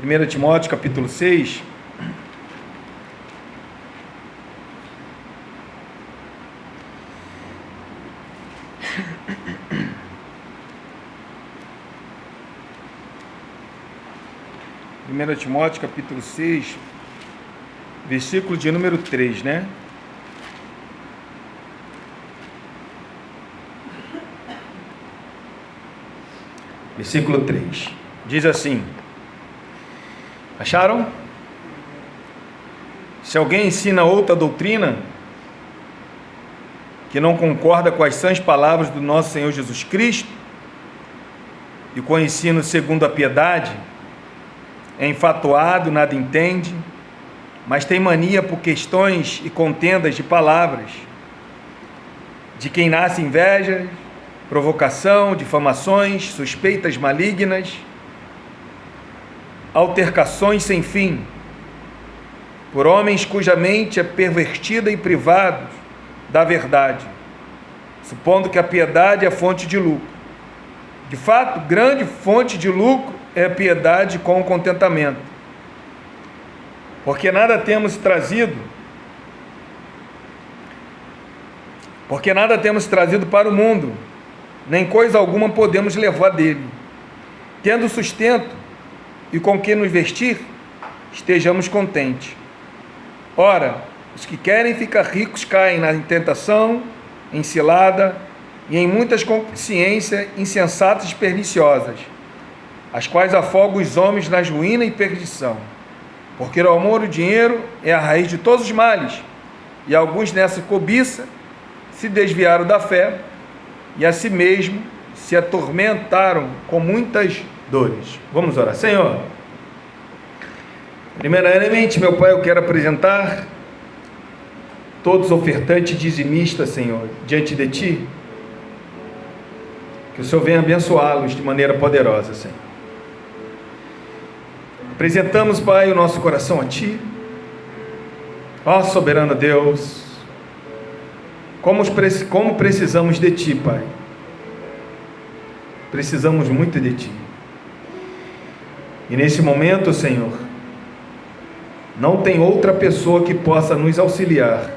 1 Timóteo capítulo 6. Primeira Timóteo capítulo 6, versículo de número 3, né? Versículo 3, diz assim: acharam? Se alguém ensina outra doutrina, que não concorda com as sãs palavras do nosso Senhor Jesus Cristo, e com o ensino segundo a piedade, é enfatuado, nada entende, mas tem mania por questões e contendas de palavras, de quem nasce inveja, provocação, difamações, suspeitas malignas, altercações sem fim, por homens cuja mente é pervertida e privados da verdade, supondo que a piedade é fonte de lucro. De fato, grande fonte de lucro é a piedade com contentamento, porque nada temos trazido para o mundo, nem coisa alguma podemos levar dele. Tendo sustento e com que nos vestir, estejamos contentes. Ora, os que querem ficar ricos caem na tentação, em cilada e em muitas consciências insensatas e perniciosas, as quais afogam os homens na ruína e perdição. Porque o amor ao dinheiro é a raiz de todos os males, e alguns nessa cobiça se desviaram da fé e a si mesmo se atormentaram com muitas dores. Vamos orar. Senhor, primeiramente, meu Pai, eu quero apresentar todos os ofertantes dizimistas, Senhor, diante de Ti, que o Senhor venha abençoá-los de maneira poderosa, Senhor. Apresentamos, Pai, o nosso coração a Ti, ó soberano Deus, como precisamos de Ti, Pai. Precisamos muito de Ti. E nesse momento, Senhor, não tem outra pessoa que possa nos auxiliar,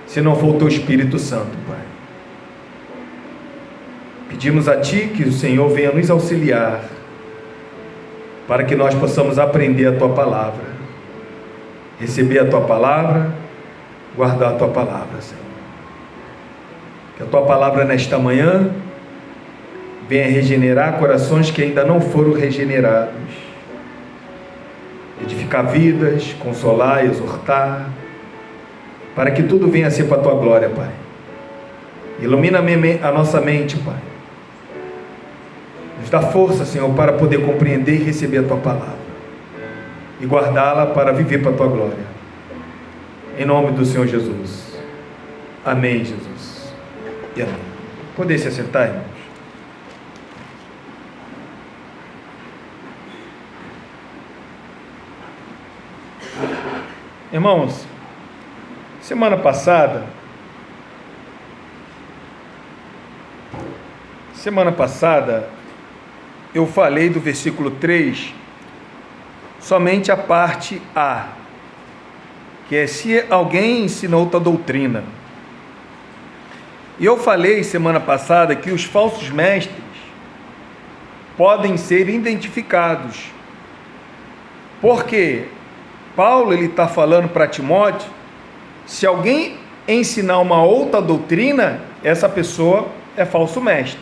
se não for o Teu Espírito Santo, Pai. Pedimos a Ti que o Senhor venha nos auxiliar, para que nós possamos aprender a Tua palavra, receber a Tua palavra, guardar a Tua palavra, Senhor. Que a Tua palavra nesta manhã venha regenerar corações que ainda não foram regenerados, edificar vidas, consolar, exortar, para que tudo venha a ser para a Tua glória, Pai. Ilumina a nossa mente, Pai. Nos dá força, Senhor, para poder compreender e receber a Tua palavra e guardá-la para viver para a Tua glória. Em nome do Senhor Jesus. Amém, Jesus. E amém. Poder se assentar, irmãos? Irmãos, semana passada eu falei do versículo 3, somente a parte A, que é se alguém ensina outra doutrina. E eu falei semana passada que os falsos mestres podem ser identificados, porque Paulo está falando para Timóteo, se alguém ensinar uma outra doutrina, essa pessoa é falso mestre.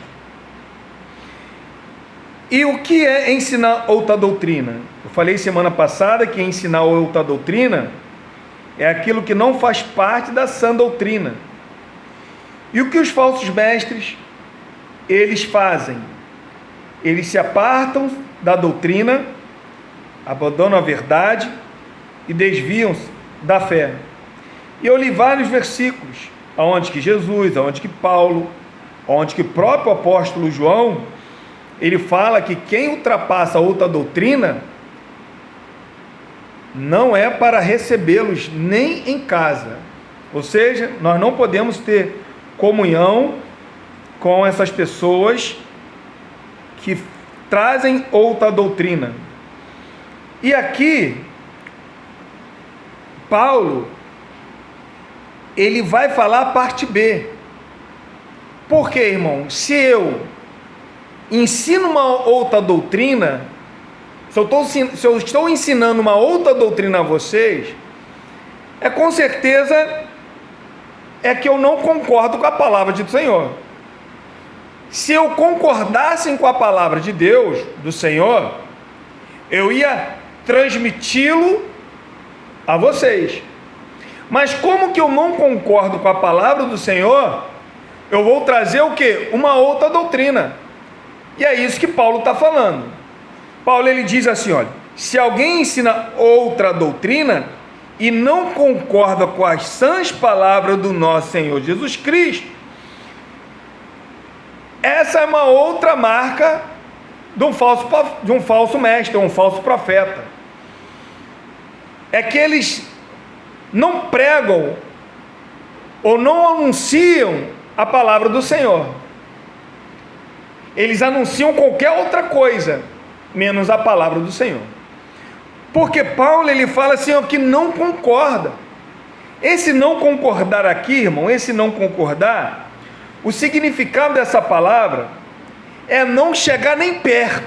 E o que é ensinar outra doutrina? Eu falei semana passada que ensinar outra doutrina é aquilo que não faz parte da sã doutrina. E o que os falsos mestres, eles fazem? Eles se apartam da doutrina, abandonam a verdade e desviam-se da fé. E eu li vários versículos, onde que Jesus, onde que Paulo, onde que o próprio apóstolo João, ele fala que quem ultrapassa outra doutrina não é para recebê-los nem em casa. Ou seja, nós não podemos ter comunhão com essas pessoas que trazem outra doutrina. E aqui, Paulo, ele vai falar a parte B. Por quê, irmão? Se eu ensino uma outra doutrina, se eu estou ensinando uma outra doutrina a vocês, com certeza que eu não concordo com a palavra do Senhor. Se eu concordasse com a palavra de Deus, do Senhor, eu ia transmiti-lo a vocês. Mas como que eu não concordo com a palavra do Senhor, eu vou trazer o quê? Uma outra doutrina. E é isso que Paulo está falando. Paulo, ele diz assim, olha, se alguém ensina outra doutrina e não concorda com as sãs palavras do nosso Senhor Jesus Cristo, essa é uma outra marca de um falso mestre, um falso profeta. É que eles não pregam ou não anunciam a palavra do Senhor. Eles anunciam qualquer outra coisa, menos a palavra do Senhor. Porque Paulo, ele fala assim, ó, que não concorda. Esse não concordar aqui, irmão, esse não concordar, o significado dessa palavra é não chegar nem perto,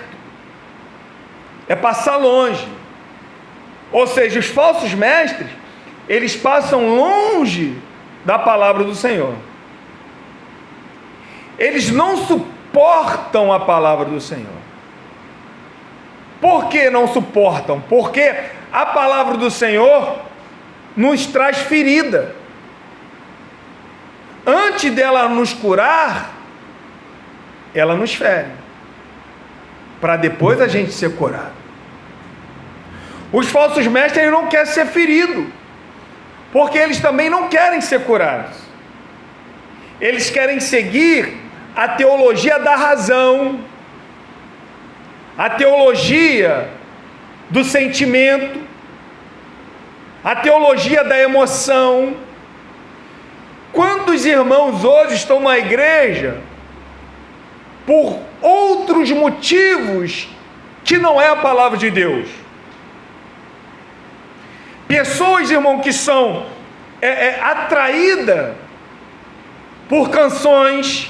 é passar longe. Ou seja, os falsos mestres, eles passam longe da palavra do Senhor. Eles não suportam a palavra do Senhor. Por que não suportam? Porque a palavra do Senhor nos traz ferida. Antes dela nos curar, ela nos fere, para depois a gente ser curado. Os falsos mestres não querem ser feridos, porque eles também não querem ser curados. Eles querem seguir a teologia da razão, a teologia do sentimento, a teologia da emoção. Quantos irmãos hoje estão na igreja por outros motivos que não é a palavra de Deus? Pessoas, irmão, que são atraídas por canções,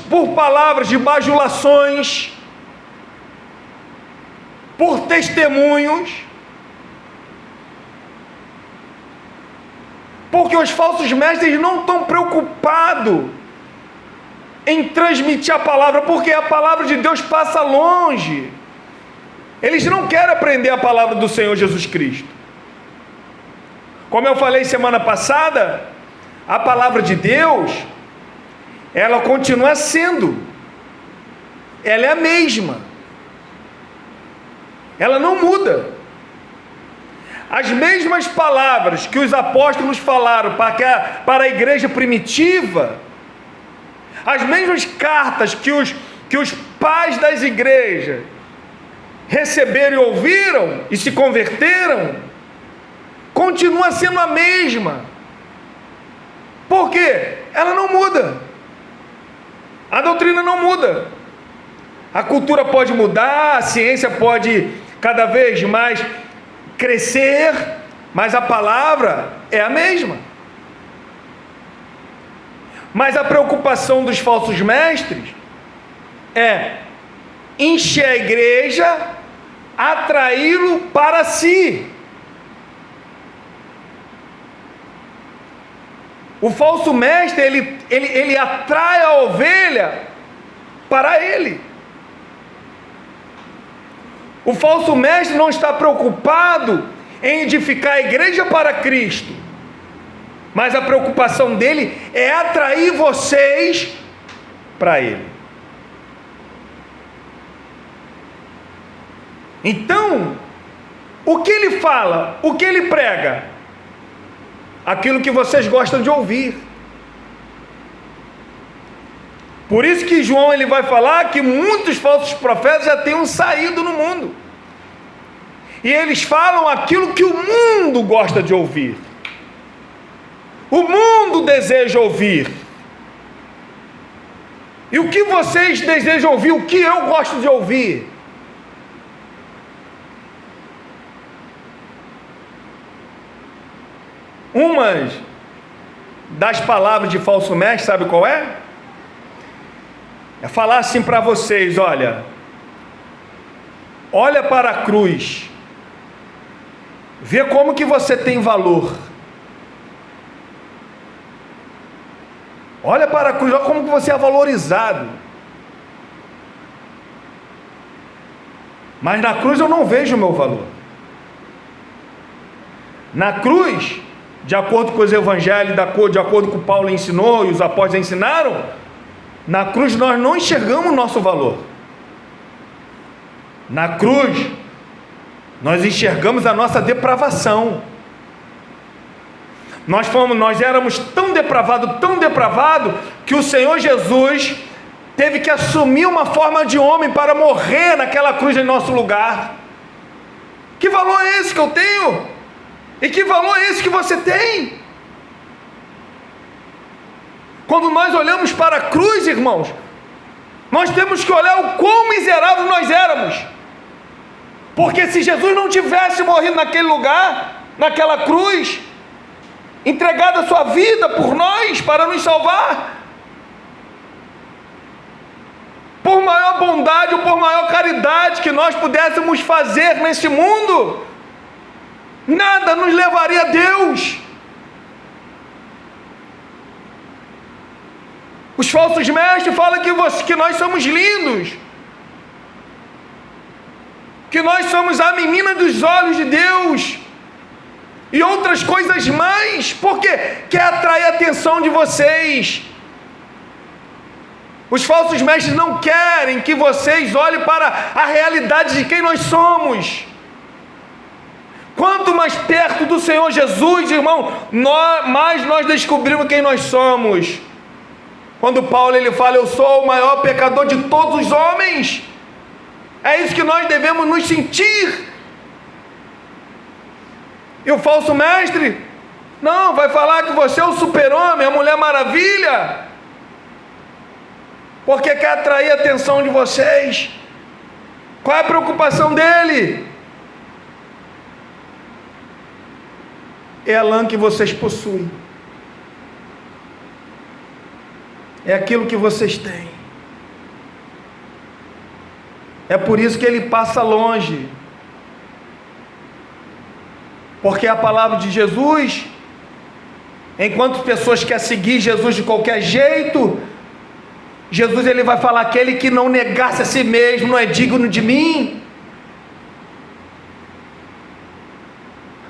por palavras de bajulações, por testemunhos, porque os falsos mestres não estão preocupados em transmitir a palavra, porque a palavra de Deus passa longe. Eles não querem aprender a palavra do Senhor Jesus Cristo. Como eu falei semana passada, a palavra de Deus, ela continua sendo, ela é a mesma, ela não muda. As mesmas palavras que os apóstolos falaram para a igreja primitiva, as mesmas cartas que os pais das igrejas receberam e ouviram e se converteram, continua sendo a mesma. Por quê? Ela não muda. A doutrina não muda. A cultura pode mudar, a ciência pode cada vez mais crescer, mas a palavra é a mesma. Mas a preocupação dos falsos mestres é encher a igreja, atraí-lo para si. O falso mestre, ele atrai a ovelha para ele. O falso mestre não está preocupado em edificar a igreja para Cristo, mas a preocupação dele é atrair vocês para ele. Então, o que ele fala, o que ele prega? Aquilo que vocês gostam de ouvir. Por isso que João, ele vai falar que muitos falsos profetas já tenham saído no mundo, e eles falam aquilo que o mundo gosta de ouvir, o mundo deseja ouvir. E o que vocês desejam ouvir? O que eu gosto de ouvir? Uma das palavras de falso mestre, sabe qual é? É falar assim para vocês: olha para a cruz, vê como que você tem valor. Olha para a cruz, olha como que você é valorizado. Mas na cruz eu não vejo o meu valor. Na cruz, de acordo com os evangelhos, de acordo com o Paulo ensinou e os apóstolos ensinaram, na cruz nós não enxergamos o nosso valor. Na cruz nós enxergamos a nossa depravação. Nós éramos tão depravado, que o Senhor Jesus teve que assumir uma forma de homem para morrer naquela cruz em nosso lugar. Que valor é esse que eu tenho? E que valor é esse que você tem? Quando nós olhamos para a cruz, irmãos, nós temos que olhar o quão miserável nós éramos. Porque se Jesus não tivesse morrido naquele lugar, naquela cruz, entregado a sua vida por nós, para nos salvar, por maior bondade ou por maior caridade que nós pudéssemos fazer neste mundo, nada nos levaria a Deus. Os falsos mestres falam que nós somos lindos, que nós somos a menina dos olhos de Deus, e outras coisas mais, porque quer atrair a atenção de vocês. Os falsos mestres não querem que vocês olhem para a realidade de quem nós somos. Quanto mais perto do Senhor Jesus, irmão, mais nós descobrimos quem nós somos. Quando Paulo ele fala: eu sou o maior pecador de todos os homens, é isso que nós devemos nos sentir. E o falso mestre não vai falar que você é o super-homem, a mulher maravilha, porque quer atrair a atenção de vocês. Qual é a preocupação dele? É a lã que vocês possuem, é aquilo que vocês têm. É por isso que ele passa longe, porque a palavra de Jesus, enquanto pessoas querem seguir Jesus de qualquer jeito, Jesus ele vai falar: aquele que não negasse a si mesmo não é digno de mim.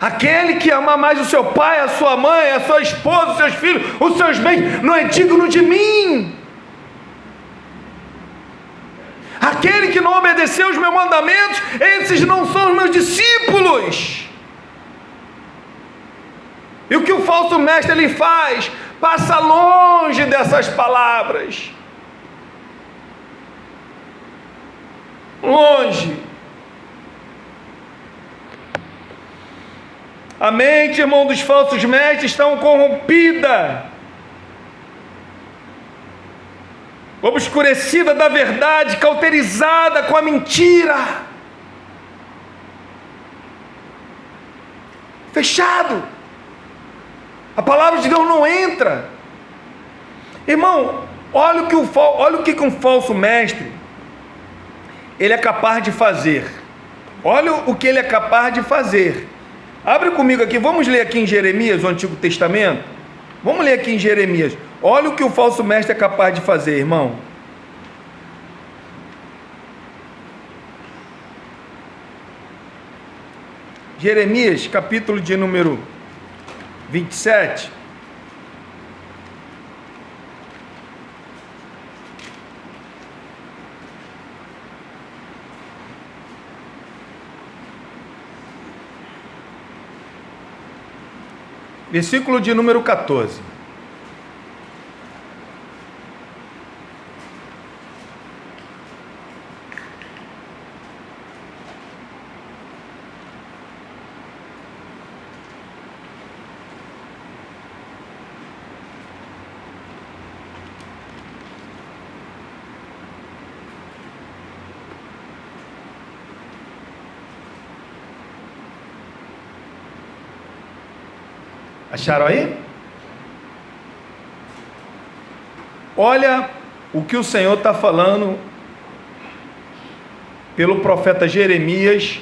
Aquele que ama mais o seu pai, a sua mãe, a sua esposa, os seus filhos, os seus bens, não é digno de mim. Aquele que não obedeceu os meus mandamentos, esses não são os meus discípulos. E o que o falso mestre ele faz? Passa longe dessas palavras. Longe. A mente, irmão, dos falsos mestres está corrompida, obscurecida da verdade, cauterizada com a mentira. Fechado. A palavra de Deus não entra. Irmão, olha o que um falso mestre ele é capaz de fazer. Olha o que ele é capaz de fazer. Abre comigo aqui, vamos ler aqui em Jeremias, o Antigo Testamento. Vamos ler aqui em Jeremias. Olha o que o falso mestre é capaz de fazer, irmão. Jeremias, capítulo de número 27. Versículo de número 14. Acharam aí? Olha o que o Senhor está falando pelo profeta Jeremias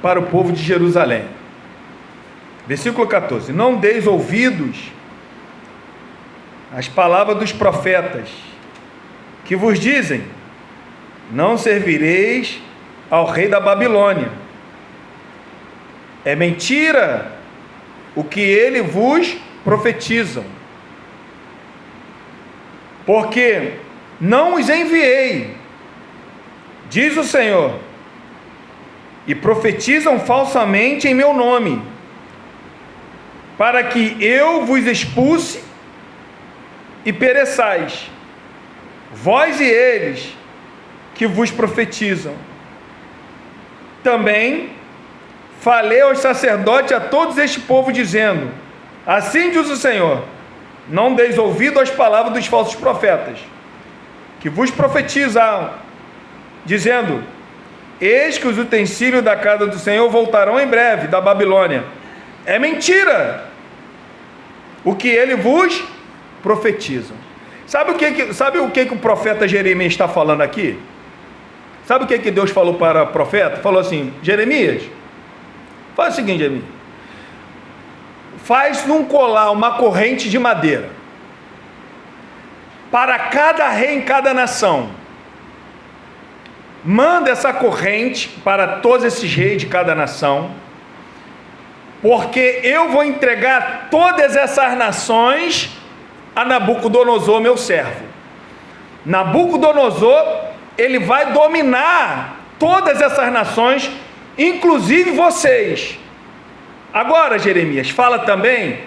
para o povo de Jerusalém. Versículo 14: não deis ouvidos às palavras dos profetas, que vos dizem: não servireis ao rei da Babilônia. É mentira o que ele vos profetizam, porque não os enviei, diz o Senhor, e profetizam falsamente em meu nome, para que eu vos expulse e pereçais, vós e eles que vos profetizam. Também falei aos sacerdotes, a todos este povo, dizendo: assim diz o Senhor, não deis ouvido às palavras dos falsos profetas, que vos profetizam, dizendo: eis que os utensílios da casa do Senhor voltarão em breve da Babilônia. É mentira o que ele vos profetiza. Sabe o que o profeta Jeremias está falando aqui? Sabe o que Deus falou para o profeta? Falou assim: Jeremias, faz o seguinte, Jeremias, faz num colar uma corrente de madeira para cada rei em cada nação. Manda essa corrente para todos esses reis de cada nação, porque eu vou entregar todas essas nações a Nabucodonosor, meu servo. Nabucodonosor, ele vai dominar todas essas nações, inclusive vocês. Agora, Jeremias, fala também: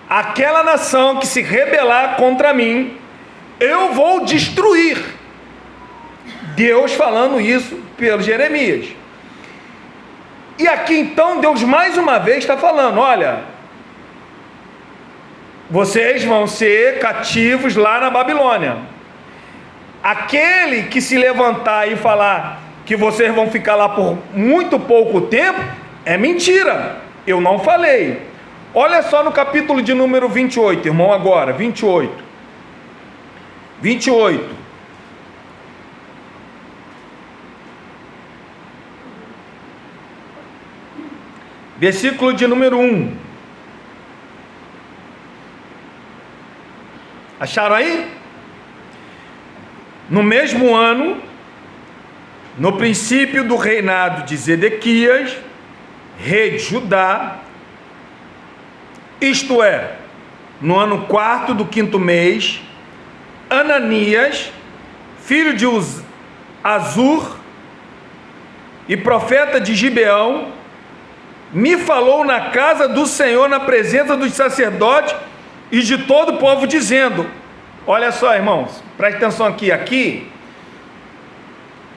aquela nação que se rebelar contra mim, eu vou destruir. Deus falando isso pelo Jeremias. E aqui então Deus mais uma vez está falando: olha, vocês vão ser cativos lá na Babilônia. Aquele que se levantar e falar que vocês vão ficar lá por muito pouco tempo, é mentira, eu não falei. Olha só no capítulo de número 28, irmão, agora, 28, versículo de número 1. Acharam aí? No mesmo ano, no princípio do reinado de Zedequias, rei de Judá, isto é, no ano 4º do 5º mês, Ananias, filho de Azur e profeta de Gibeão, me falou na casa do Senhor, na presença dos sacerdotes e de todo o povo, dizendo: olha só, irmãos, preste atenção aqui,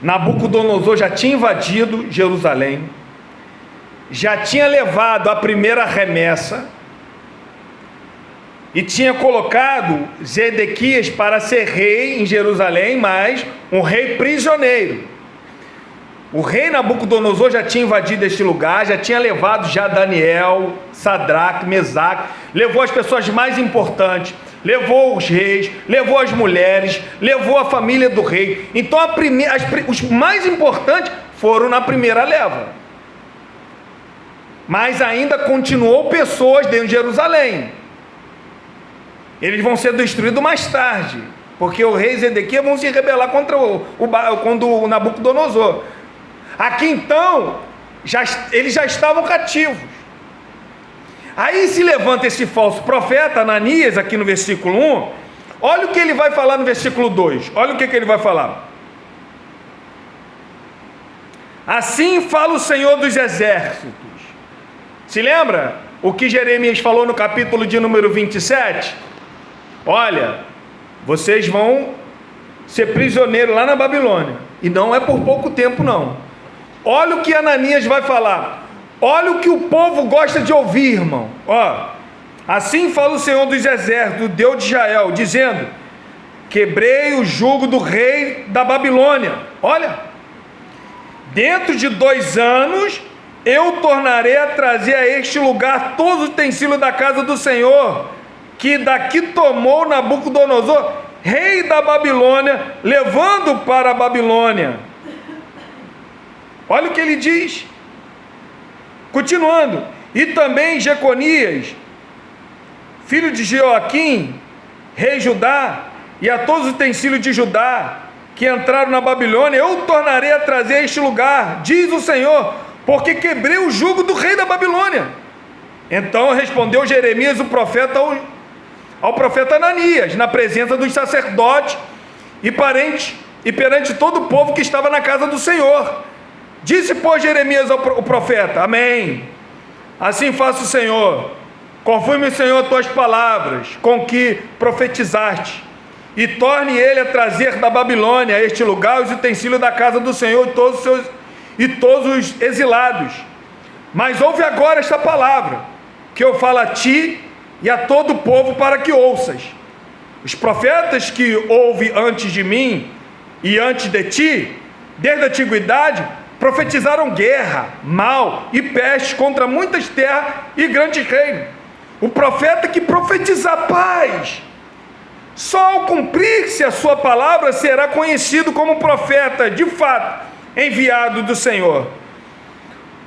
Nabucodonosor já tinha invadido Jerusalém, já tinha levado a primeira remessa e tinha colocado Zedequias para ser rei em Jerusalém, mas um rei prisioneiro. O rei Nabucodonosor já tinha invadido este lugar, já tinha levado já Daniel, Sadraque, Mesaque, levou as pessoas mais importantes, levou os reis, levou as mulheres, levou a família do rei. Então os mais importantes foram na primeira leva, mas ainda continuou pessoas dentro de Jerusalém. Eles vão ser destruídos mais tarde, porque o rei Zedequias vão se rebelar contra o Nabucodonosor. Aqui então, eles já estavam cativos. Aí se levanta esse falso profeta, Ananias, aqui no versículo 1, olha o que ele vai falar no versículo 2, olha o que ele vai falar. Assim fala o Senhor dos Exércitos. Se lembra o que Jeremias falou no capítulo de número 27? Olha, vocês vão ser prisioneiros lá na Babilônia, e não é por pouco tempo não. Olha o que Ananias vai falar, olha o que o povo gosta de ouvir, irmão. Assim fala o Senhor dos Exércitos, o Deus de Israel, dizendo: quebrei o jugo do rei da Babilônia. Olha, dentro de 2 anos eu tornarei a trazer a este lugar todos os utensílios da casa do Senhor, que daqui tomou Nabucodonosor, rei da Babilônia, levando para a Babilônia. Olha o que ele diz, continuando, e também Jeconias, filho de Joaquim, rei de Judá, e a todos os utensílios de Judá, que entraram na Babilônia, eu tornarei a trazer a este lugar, diz o Senhor, porque quebrei o jugo do rei da Babilônia. Então respondeu Jeremias, o profeta, ao profeta Ananias, na presença dos sacerdotes e perante todo o povo que estava na casa do Senhor. Disse, pois, Jeremias ao profeta, amém, assim faça o Senhor, conforme o Senhor tuas palavras, com que profetizaste, e torne ele a trazer da Babilônia a este lugar os utensílios da casa do Senhor e todos os exilados. Mas ouve agora esta palavra, que eu falo a ti e a todo o povo, para que ouças. Os profetas que houve antes de mim e antes de ti, desde a antiguidade, profetizaram guerra, mal e peste contra muitas terras e grandes reinos. O profeta que profetizar paz, só ao cumprir-se a sua palavra, será conhecido como profeta, de fato, enviado do Senhor.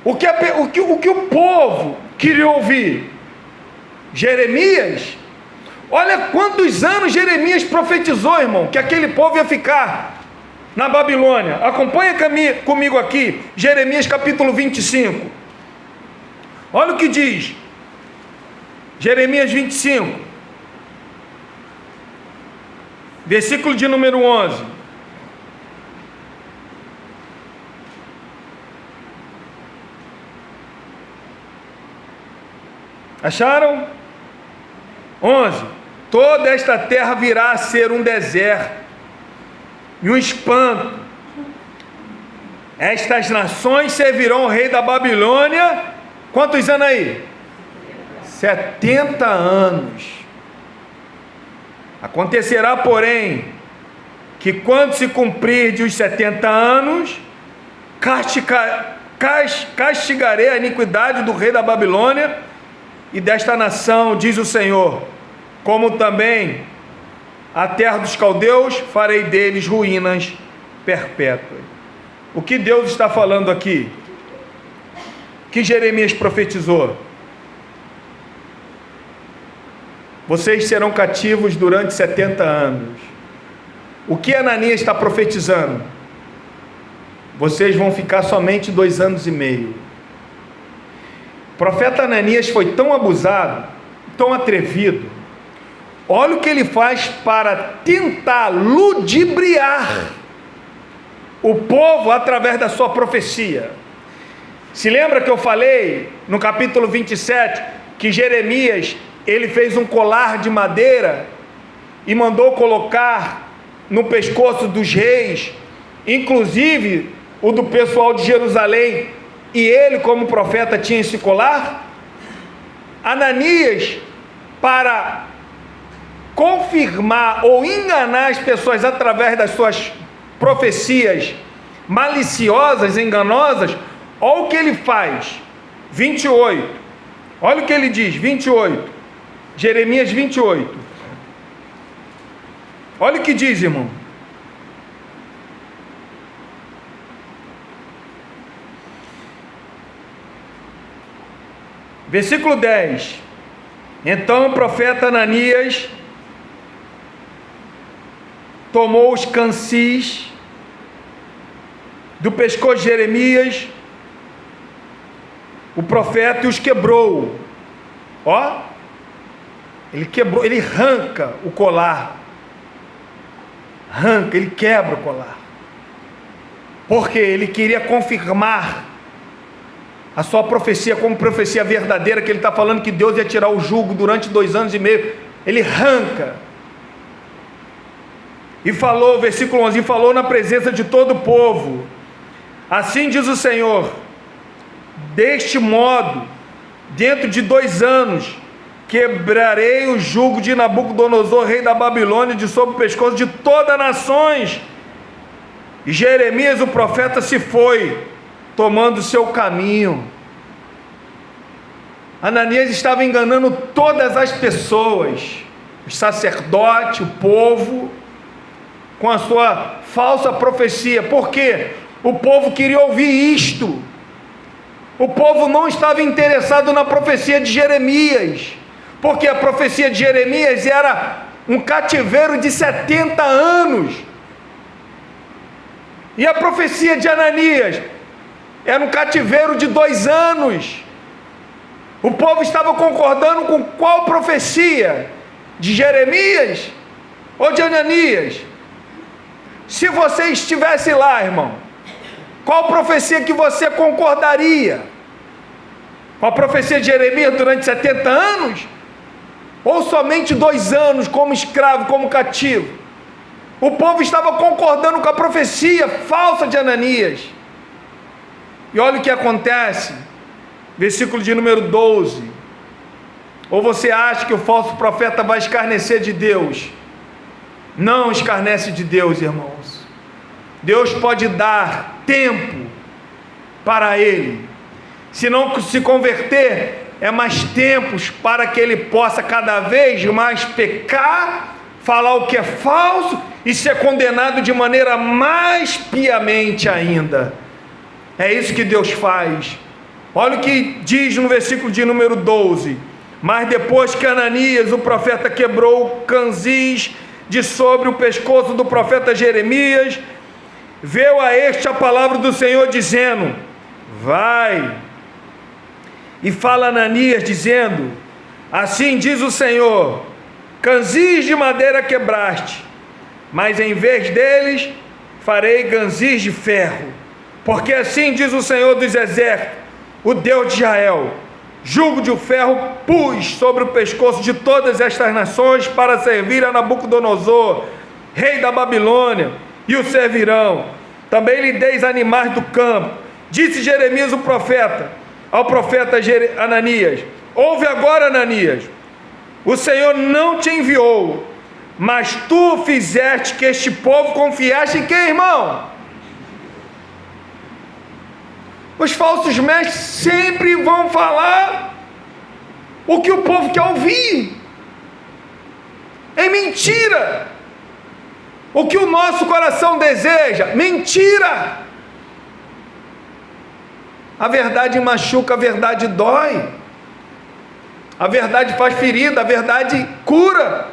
O que o povo queria ouvir? Jeremias? Olha quantos anos Jeremias profetizou, irmão, que aquele povo ia ficar na Babilônia. Acompanha comigo aqui, Jeremias capítulo 25. Olha o que diz, Jeremias 25, versículo de número 11. Acharam? 11. Toda esta terra virá a ser um deserto e um espanto. Estas nações servirão ao rei da Babilônia, quantos anos aí? 70 anos. Acontecerá, porém, que quando se cumprir de os 70 anos, castigarei a iniquidade do rei da Babilônia e desta nação, diz o Senhor, como também a terra dos caldeus, farei deles ruínas perpétuas. O que Deus está falando aqui? Que Jeremias profetizou? Vocês serão cativos durante 70 anos. O que Ananias está profetizando? Vocês vão ficar somente 2 anos e meio. O profeta Ananias foi tão abusado, tão atrevido. Olha o que ele faz para tentar ludibriar o povo através da sua profecia. Se lembra que eu falei no capítulo 27 que Jeremias, ele fez um colar de madeira e mandou colocar no pescoço dos reis, inclusive o do pessoal de Jerusalém, e ele como profeta tinha esse colar? Ananias, para confirmar ou enganar as pessoas através das suas profecias maliciosas, enganosas, olha o que ele faz, 28, olha o que ele diz, 28, Jeremias 28, olha o que diz, irmão, versículo 10, então o profeta Ananias tomou os cansis do pescoço de Jeremias, o profeta, e os quebrou. Ó, ele quebrou, ele arranca o colar, ele quebra o colar, porque ele queria confirmar a sua profecia como profecia verdadeira, que ele está falando que Deus ia tirar o jugo durante 2 anos e meio. Ele arranca e falou, versículo 11, e falou na presença de todo o povo, assim diz o Senhor, deste modo, dentro de 2 anos, quebrarei o jugo de Nabucodonosor, rei da Babilônia, de sobre o pescoço de todas as nações. E Jeremias, o profeta, se foi, tomando o seu caminho. Ananias estava enganando todas as pessoas, os sacerdotes, o povo, com a sua falsa profecia. Por quê? O povo queria ouvir isto. O povo não estava interessado na profecia de Jeremias, porque a profecia de Jeremias era um cativeiro de 70 anos. E a profecia de Ananias era um cativeiro de 2 anos. O povo estava concordando com qual profecia? De Jeremias ou de Ananias? Se você estivesse lá, irmão, qual profecia que você concordaria? Com a profecia de Jeremias durante 70 anos? Ou somente 2 anos como escravo, como cativo? O povo estava concordando com a profecia falsa de Ananias. E olha o que acontece, versículo de número 12. Ou você acha que o falso profeta vai escarnecer de Deus? Não escarnece de Deus, irmãos. Deus pode dar tempo para ele. Se não se converter, é mais tempos para que ele possa cada vez mais pecar, falar o que é falso e ser condenado de maneira mais piamente ainda. É isso que Deus faz. Olha o que diz no versículo de número 12. Mas depois que Ananias, o profeta, quebrou o canzis de sobre o pescoço do profeta Jeremias, veio a este a palavra do Senhor dizendo: vai e fala a Ananias dizendo: assim diz o Senhor, canzis de madeira quebraste, mas em vez deles farei canzis de ferro, porque assim diz o Senhor dos exércitos, o Deus de Israel, jugo de ferro pus sobre o pescoço de todas estas nações para servir a Nabucodonosor, rei da Babilônia, e o servirão. Também lhe deis animais do campo. Disse Jeremias o profeta ao profeta Ananias: ouve agora, Ananias, o Senhor não te enviou, mas tu fizeste que este povo confiasse em quem, irmão? Os falsos mestres sempre vão falar o que o povo quer ouvir. É mentira. O que o nosso coração deseja, mentira. A verdade machuca, a verdade dói. A verdade faz ferida, a verdade cura.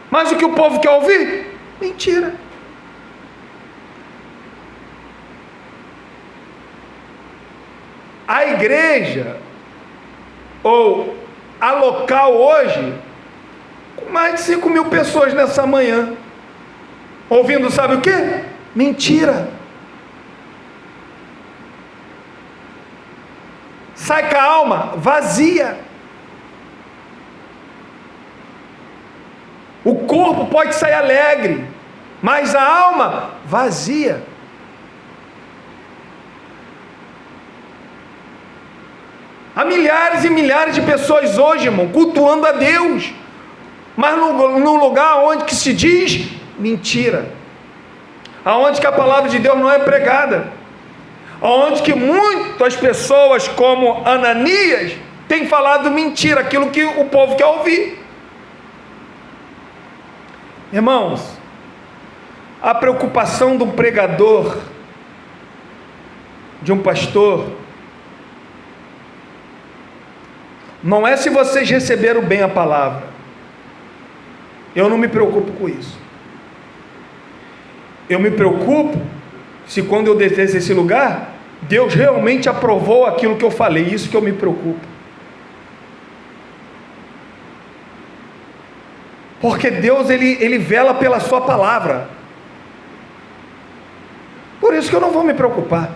Mas o que o povo quer ouvir? Mentira. A igreja, ou a local hoje, com mais de 5 mil pessoas nessa manhã, ouvindo sabe o que? Mentira. Sai com a alma vazia. O corpo pode sair alegre, mas a alma vazia. Há milhares e milhares de pessoas hoje, irmão, cultuando a Deus, mas num lugar onde que se diz mentira, aonde que a palavra de Deus não é pregada, aonde que muitas pessoas como Ananias têm falado mentira, aquilo que o povo quer ouvir. Irmãos, a preocupação de um pregador, de um pastor, não é se vocês receberam bem a palavra. Eu não me preocupo com isso. Eu me preocupo se quando eu descer esse lugar, Deus realmente aprovou aquilo que eu falei. Isso que eu me preocupo. Porque Deus, ele vela pela sua palavra. Por isso que eu não vou me preocupar.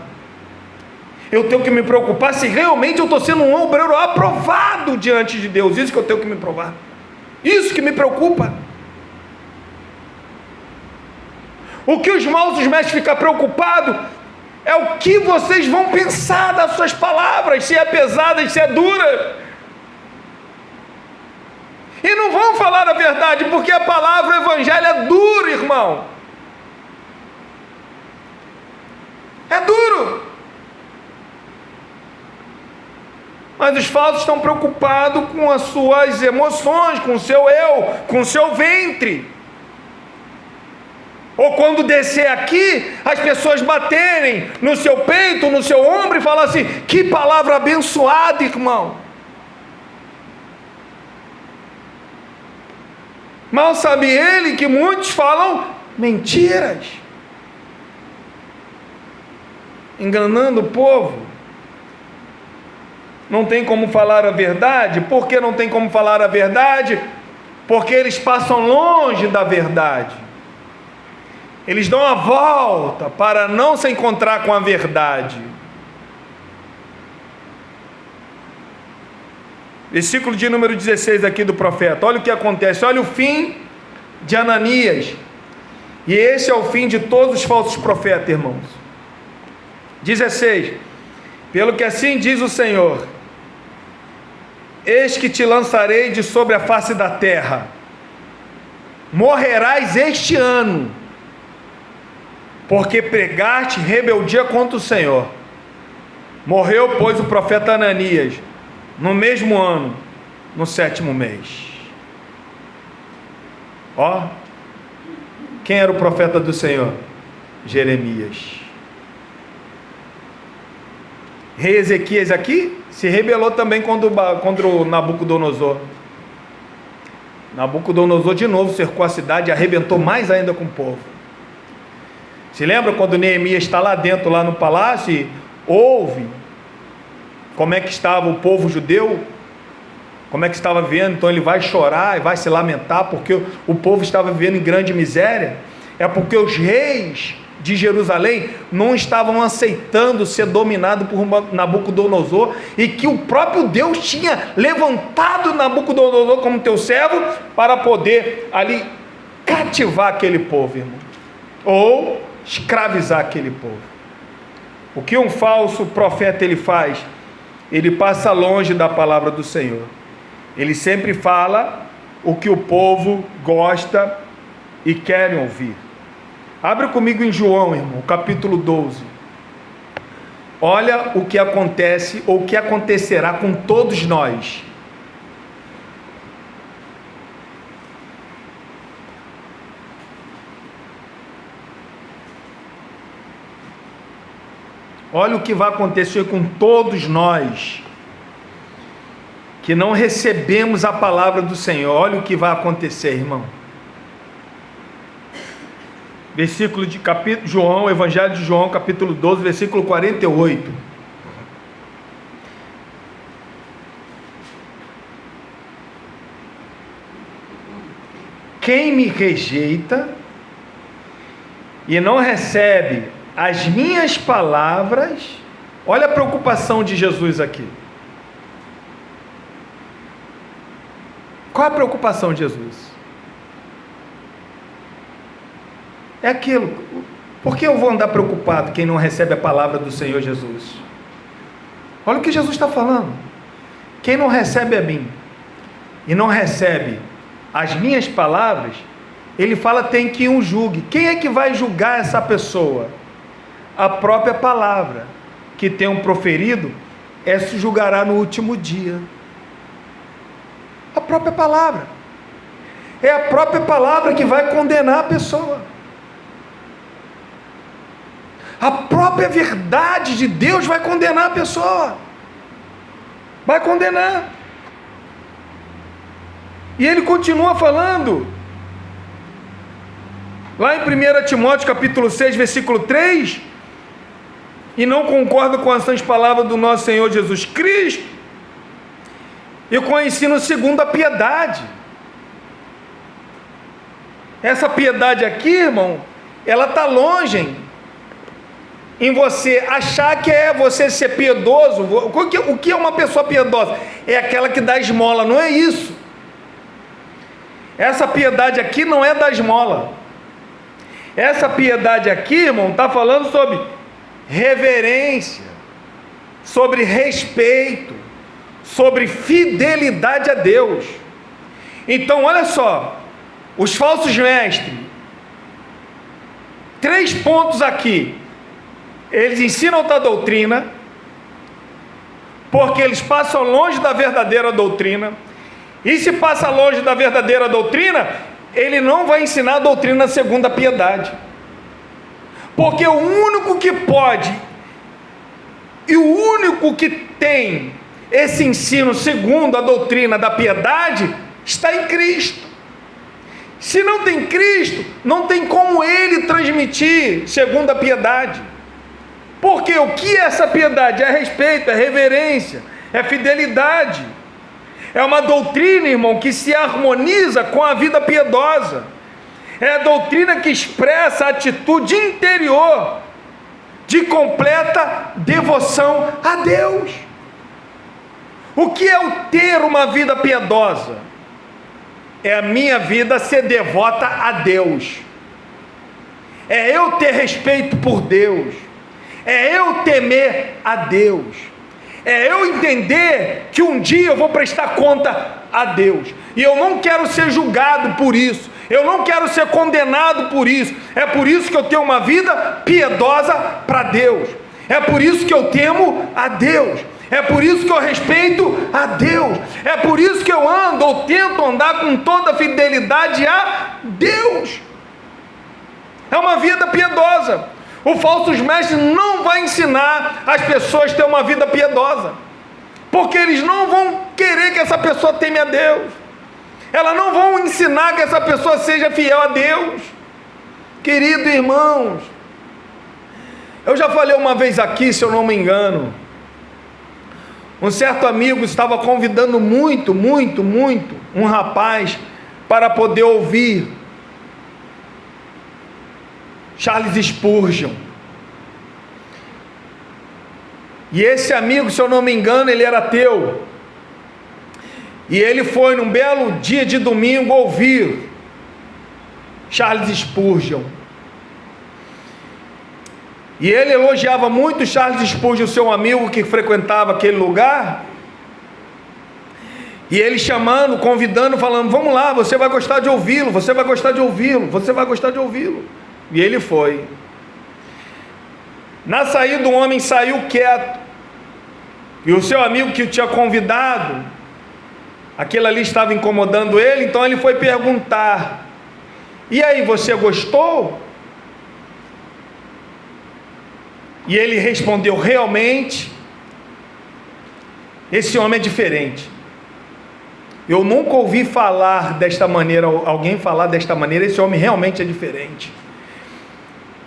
Eu tenho que me preocupar se realmente eu estou sendo um obreiro aprovado diante de Deus. Isso que eu tenho que me provar. Isso que me preocupa. O que os falsos mestres ficam preocupados é o que vocês vão pensar das suas palavras, se é pesada, se é dura. E não vão falar a verdade, porque a palavra, o evangelho é duro, irmão. É duro. Mas os falsos estão preocupados com as suas emoções, com o seu eu, com o seu ventre. Ou quando descer aqui, as pessoas baterem no seu peito, no seu ombro e falar assim: que palavra abençoada, irmão. Mal sabe ele que muitos falam mentiras, enganando o povo. Não tem como falar a verdade. Por que não tem como falar a verdade? Porque eles passam longe da verdade. Eles dão a volta para não se encontrar com a verdade. Versículo de número 16 aqui do profeta. Olha o que acontece, olha o fim de Ananias. E esse é o fim de todos os falsos profetas, irmãos. 16. Pelo que assim diz o Senhor: eis que te lançarei de sobre a face da terra. Morrerás este ano, porque pregaste rebeldia contra o Senhor. Morreu, pois, o profeta Ananias, no mesmo ano, no 7º mês. Ó, quem era o profeta do Senhor? Jeremias. Rei Ezequias aqui se rebelou também contra o Nabucodonosor. Nabucodonosor de novo cercou a cidade e arrebentou mais ainda com o povo. Se lembra quando Neemias está lá dentro, lá no palácio, e ouve como é que estava o povo judeu, como é que estava vivendo? Então ele vai chorar e vai se lamentar porque o povo estava vivendo em grande miséria. É porque os reis de Jerusalém não estavam aceitando ser dominado por Nabucodonosor, e que o próprio Deus tinha levantado Nabucodonosor como teu servo para poder ali cativar aquele povo, irmão, ou escravizar aquele povo. O que um falso profeta ele faz? Ele passa longe da palavra do Senhor. Ele sempre fala o que o povo gosta e querem ouvir. Abre comigo em João, irmão, capítulo 12. Olha o que acontece, ou o que acontecerá com todos nós. Olha o que vai acontecer com todos nós que não recebemos a palavra do Senhor. Olha o que vai acontecer, irmão. Versículo de João, Evangelho de João, capítulo 12, versículo 48. Quem me rejeita e não recebe as minhas palavras, olha a preocupação de Jesus aqui. Qual a preocupação de Jesus? É aquilo. Por que eu vou andar preocupado quem não recebe a palavra do Senhor Jesus? Olha o que Jesus está falando. Quem não recebe a mim e não recebe as minhas palavras, ele fala, tem que um julgue. Quem é que vai julgar essa pessoa? A própria palavra que tenham proferido, essa julgará no último dia. A própria palavra. É a própria palavra que vai condenar a pessoa. A própria verdade de Deus vai condenar a pessoa. Vai condenar. E ele continua falando. Lá em 1 Timóteo capítulo 6, versículo 3. E não concorda com as palavras do nosso Senhor Jesus Cristo. E com o ensino segundo a piedade. Essa piedade aqui, irmão, ela está longe em você achar que é você ser piedoso. O que é uma pessoa piedosa? É aquela que dá esmola, não é isso. Essa piedade aqui não é da esmola. Essa piedade aqui, irmão, está falando sobre reverência, sobre respeito, sobre fidelidade a Deus. Então, olha só, os falsos mestres, 3 pontos aqui. Eles ensinam outra doutrina, porque eles passam longe da verdadeira doutrina. E se passa longe da verdadeira doutrina, ele não vai ensinar a doutrina segundo a piedade. Porque o único que pode e o único que tem esse ensino segundo a doutrina da piedade está em Cristo. Se não tem Cristo, não tem como ele transmitir segundo a piedade. Porque o que é essa piedade? É respeito, é reverência, é fidelidade. É uma doutrina, irmão, que se harmoniza com a vida piedosa. É a doutrina que expressa a atitude interior de completa devoção a Deus. O que é o ter uma vida piedosa? É a minha vida ser devota a Deus. É eu ter respeito por Deus. É eu temer a Deus. É eu entender que um dia eu vou prestar conta a Deus. E eu não quero ser julgado por isso. Eu não quero ser condenado por isso. É por isso que eu tenho uma vida piedosa para Deus. É por isso que eu temo a Deus. É por isso que eu respeito a Deus. É por isso que eu ando ou tento andar com toda fidelidade a Deus. É uma vida piedosa. O falso mestre não vai ensinar as pessoas a ter uma vida piedosa, porque eles não vão querer que essa pessoa teme a Deus. Elas não vão ensinar que essa pessoa seja fiel a Deus. Querido irmãos, eu já falei uma vez aqui, se eu não me engano, um certo amigo estava convidando muito um rapaz para poder ouvir Charles Spurgeon. E esse amigo, se eu não me engano, ele era ateu. E ele foi num belo dia de domingo ouvir Charles Spurgeon. E ele elogiava muito Charles Spurgeon, seu amigo que frequentava aquele lugar. E ele chamando, convidando, falando: vamos lá, você vai gostar de ouvi-lo, você vai gostar de ouvi-lo, você vai gostar de ouvi-lo. E ele foi. Na saída, o homem saiu quieto. E o seu amigo que o tinha convidado, aquilo ali estava incomodando ele, então ele foi perguntar: e aí, você gostou? E ele respondeu: realmente, esse homem é diferente. Eu nunca ouvi falar desta maneira, alguém falar desta maneira, esse homem realmente é diferente.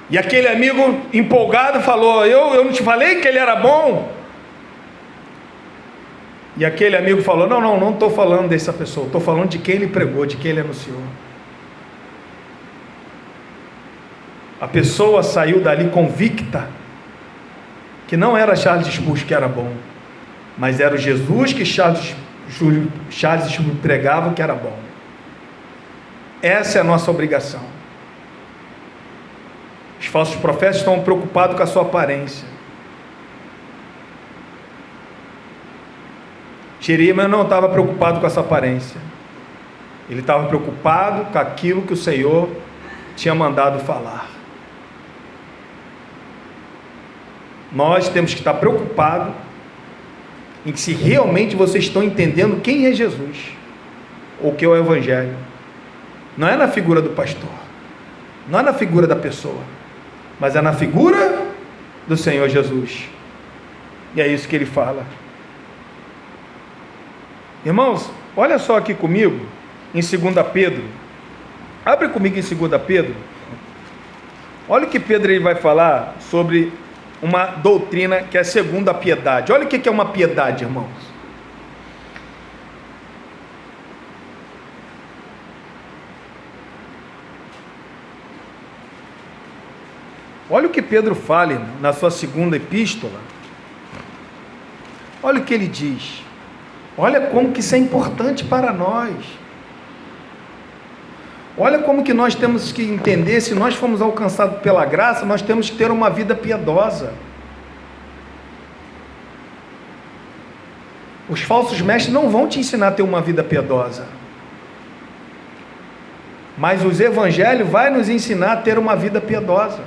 E aquele amigo empolgado falou: eu não te falei que ele era bom? E aquele amigo falou: não estou falando dessa pessoa, estou falando de quem ele pregou, de quem ele anunciou. A pessoa saiu dali convicta que não era Charles Spurgeon que era bom, mas era o Jesus que Charles Spurgeon pregava que era bom. Essa é a nossa obrigação. Os falsos profetas estão preocupados com a sua aparência. Jeremias não estava preocupado com essa aparência. Ele estava preocupado com aquilo que o Senhor tinha mandado falar. Nós temos que estar preocupados em se realmente vocês estão entendendo quem é Jesus, ou o que é o Evangelho. Não é na figura do pastor, não é na figura da pessoa, mas é na figura do Senhor Jesus. E é isso que ele fala. Irmãos, olha só aqui comigo, em 2 Pedro. Abre comigo em 2 Pedro. Olha o que Pedro ele vai falar sobre uma doutrina que é segundo a piedade. Olha o que é uma piedade, irmãos. Olha o que Pedro fala, irmão, na sua segunda epístola. Olha o que ele diz. Olha como que isso é importante para nós. Olha como que nós temos que entender, se nós fomos alcançados pela graça, nós temos que ter uma vida piedosa. Os falsos mestres não vão te ensinar a ter uma vida piedosa, mas os evangelhos vai nos ensinar a ter uma vida piedosa.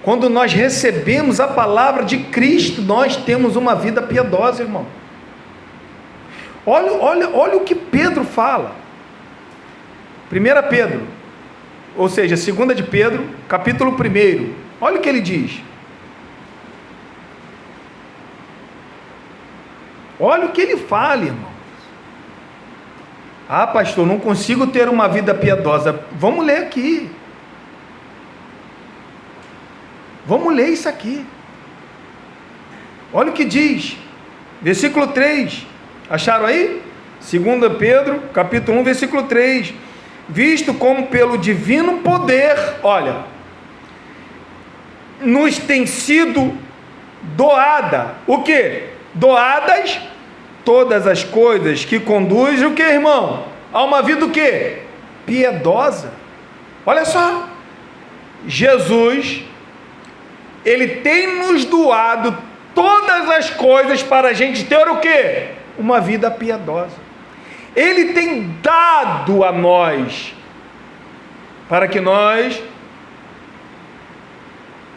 Quando nós recebemos a palavra de Cristo, nós temos uma vida piedosa, irmão. Olha o que Pedro fala. 1 Pedro, ou seja, 2 de Pedro, capítulo 1. Olha o que ele diz. Olha o que ele fala, irmão. Ah, pastor, não consigo ter uma vida piedosa. Vamos ler aqui. Vamos ler isso aqui. Olha o que diz. Versículo 3. Acharam aí? 2 Pedro, capítulo 1, versículo 3. Visto como pelo divino poder, olha, nos tem sido doada. O quê? Doadas todas as coisas que conduzem o que, irmão? A uma vida o quê? Piedosa. Olha só. Jesus, Ele tem nos doado todas as coisas para a gente ter o quê? Uma vida piedosa. Ele tem dado a nós para que nós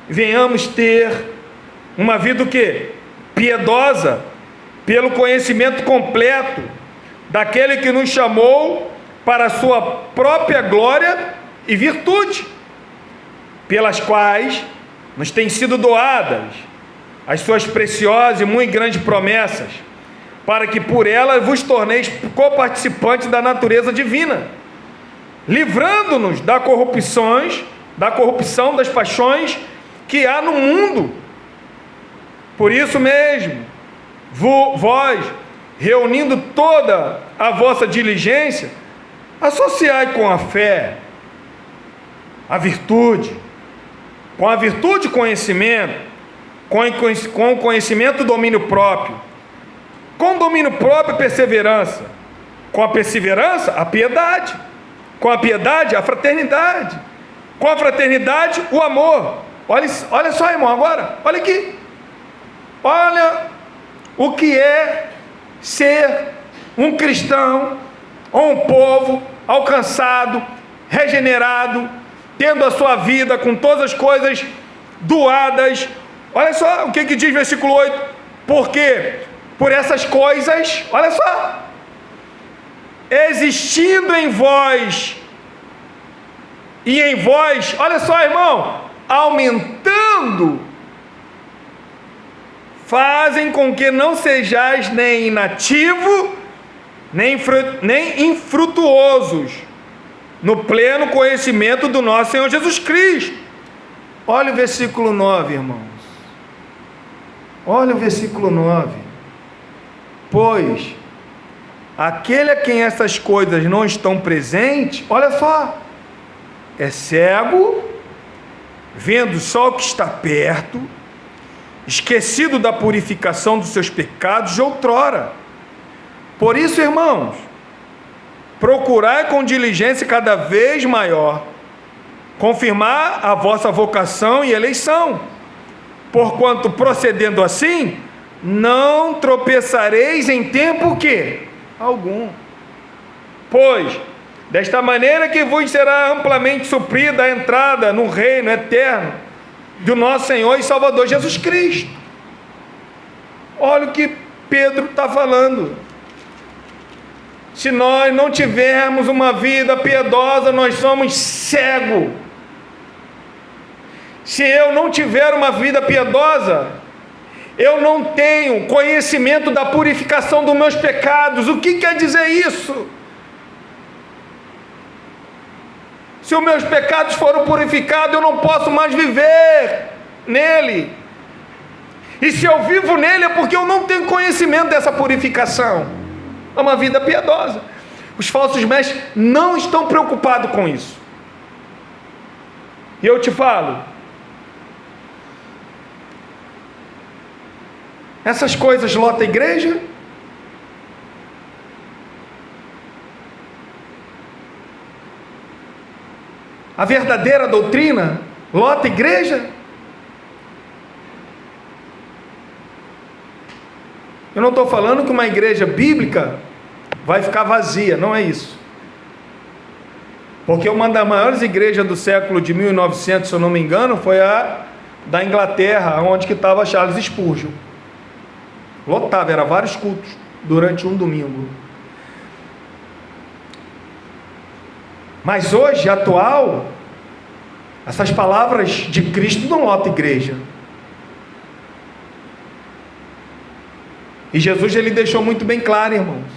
venhamos ter uma vida o quê? Piedosa, pelo conhecimento completo daquele que nos chamou para a sua própria glória e virtude, pelas quais nos têm sido doadas as suas preciosas e muito grandes promessas, para que por elas vos torneis coparticipantes da natureza divina, livrando-nos da corrupção das paixões que há no mundo. Por isso mesmo, vós, reunindo toda a vossa diligência, associai com a fé a virtude, com a virtude conhecimento, com o conhecimento domínio próprio, com o domínio próprio perseverança, com a perseverança a piedade, com a piedade a fraternidade, com a fraternidade o amor. Olha só, irmão, agora, olha aqui, olha o que é ser um cristão, ou um povo alcançado, regenerado, tendo a sua vida com todas as coisas doadas. Olha só o que diz versículo 8, porque por essas coisas, olha só, existindo em vós, e em vós, olha só, irmão, aumentando, fazem com que não sejais nem inativo, nem infrutuosos, no pleno conhecimento do nosso Senhor Jesus Cristo. Olha o versículo 9, irmãos. Olha o versículo 9. Pois aquele a quem essas coisas não estão presentes, olha só, é cego, vendo só o que está perto, esquecido da purificação dos seus pecados de outrora. Por isso, irmãos, procurai com diligência cada vez maior confirmar a vossa vocação e eleição, porquanto procedendo assim, não tropeçareis em tempo que? Algum. Pois, desta maneira que vos será amplamente suprida a entrada no reino eterno do nosso Senhor e Salvador Jesus Cristo. Olha o que Pedro está falando. Se nós não tivermos uma vida piedosa, nós somos cegos. Se eu não tiver uma vida piedosa, eu não tenho conhecimento da purificação dos meus pecados. O que quer dizer isso? Se os meus pecados foram purificados, eu não posso mais viver nele. E se eu vivo nele é porque eu não tenho conhecimento dessa purificação. É uma vida piedosa. Os falsos mestres não estão preocupados com isso. E eu te falo, essas coisas lotam a igreja? A verdadeira doutrina lota a igreja? Eu não estou falando que uma igreja bíblica vai ficar vazia, não é isso. Porque uma das maiores igrejas do século de 1900, se eu não me engano, foi a da Inglaterra, onde que estava Charles Spurgeon. Lotava, era vários cultos durante um domingo. Mas hoje, atual, essas palavras de Cristo não lotam igreja. E Jesus, ele deixou muito bem claro, irmãos.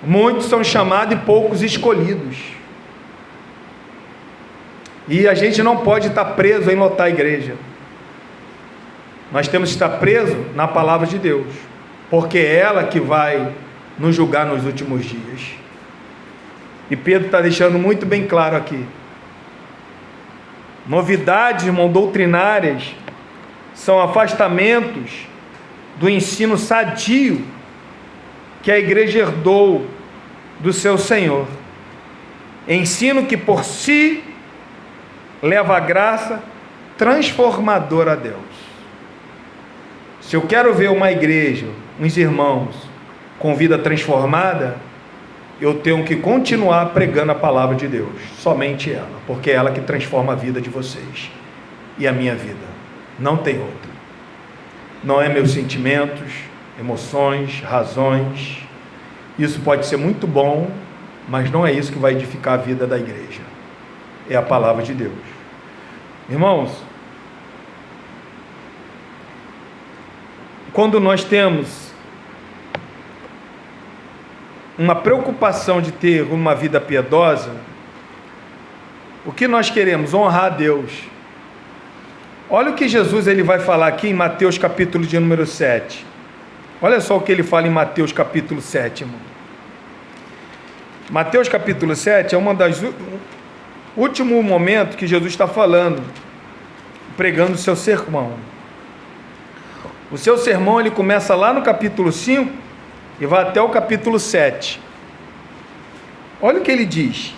Muitos são chamados e poucos escolhidos. E a gente não pode estar preso em lotar a igreja. Nós temos que estar preso na palavra de Deus, porque é ela que vai nos julgar nos últimos dias. E Pedro está deixando muito bem claro aqui. Novidades, irmão, doutrinárias, são afastamentos do ensino sadio que a igreja herdou do seu Senhor. Ensino que por si leva a graça transformadora a Deus. Se eu quero ver uma igreja, uns irmãos com vida transformada, eu tenho que continuar pregando a palavra de Deus, somente ela, porque é ela que transforma a vida de vocês e a minha vida, não tem outra. Não é meus sentimentos, emoções, razões. Isso pode ser muito bom, mas não é isso que vai edificar a vida da igreja. É a palavra de Deus. Irmãos, quando nós temos uma preocupação de ter uma vida piedosa, o que nós queremos? Honrar a Deus. Olha o que Jesus ele vai falar aqui em Mateus capítulo de número 7. Olha só o que ele fala em Mateus capítulo 7, irmão. Mateus capítulo 7 é uma das último momento que Jesus está falando, pregando o seu sermão. O seu sermão ele começa lá no capítulo 5 e vai até o capítulo 7. Olha o que ele diz.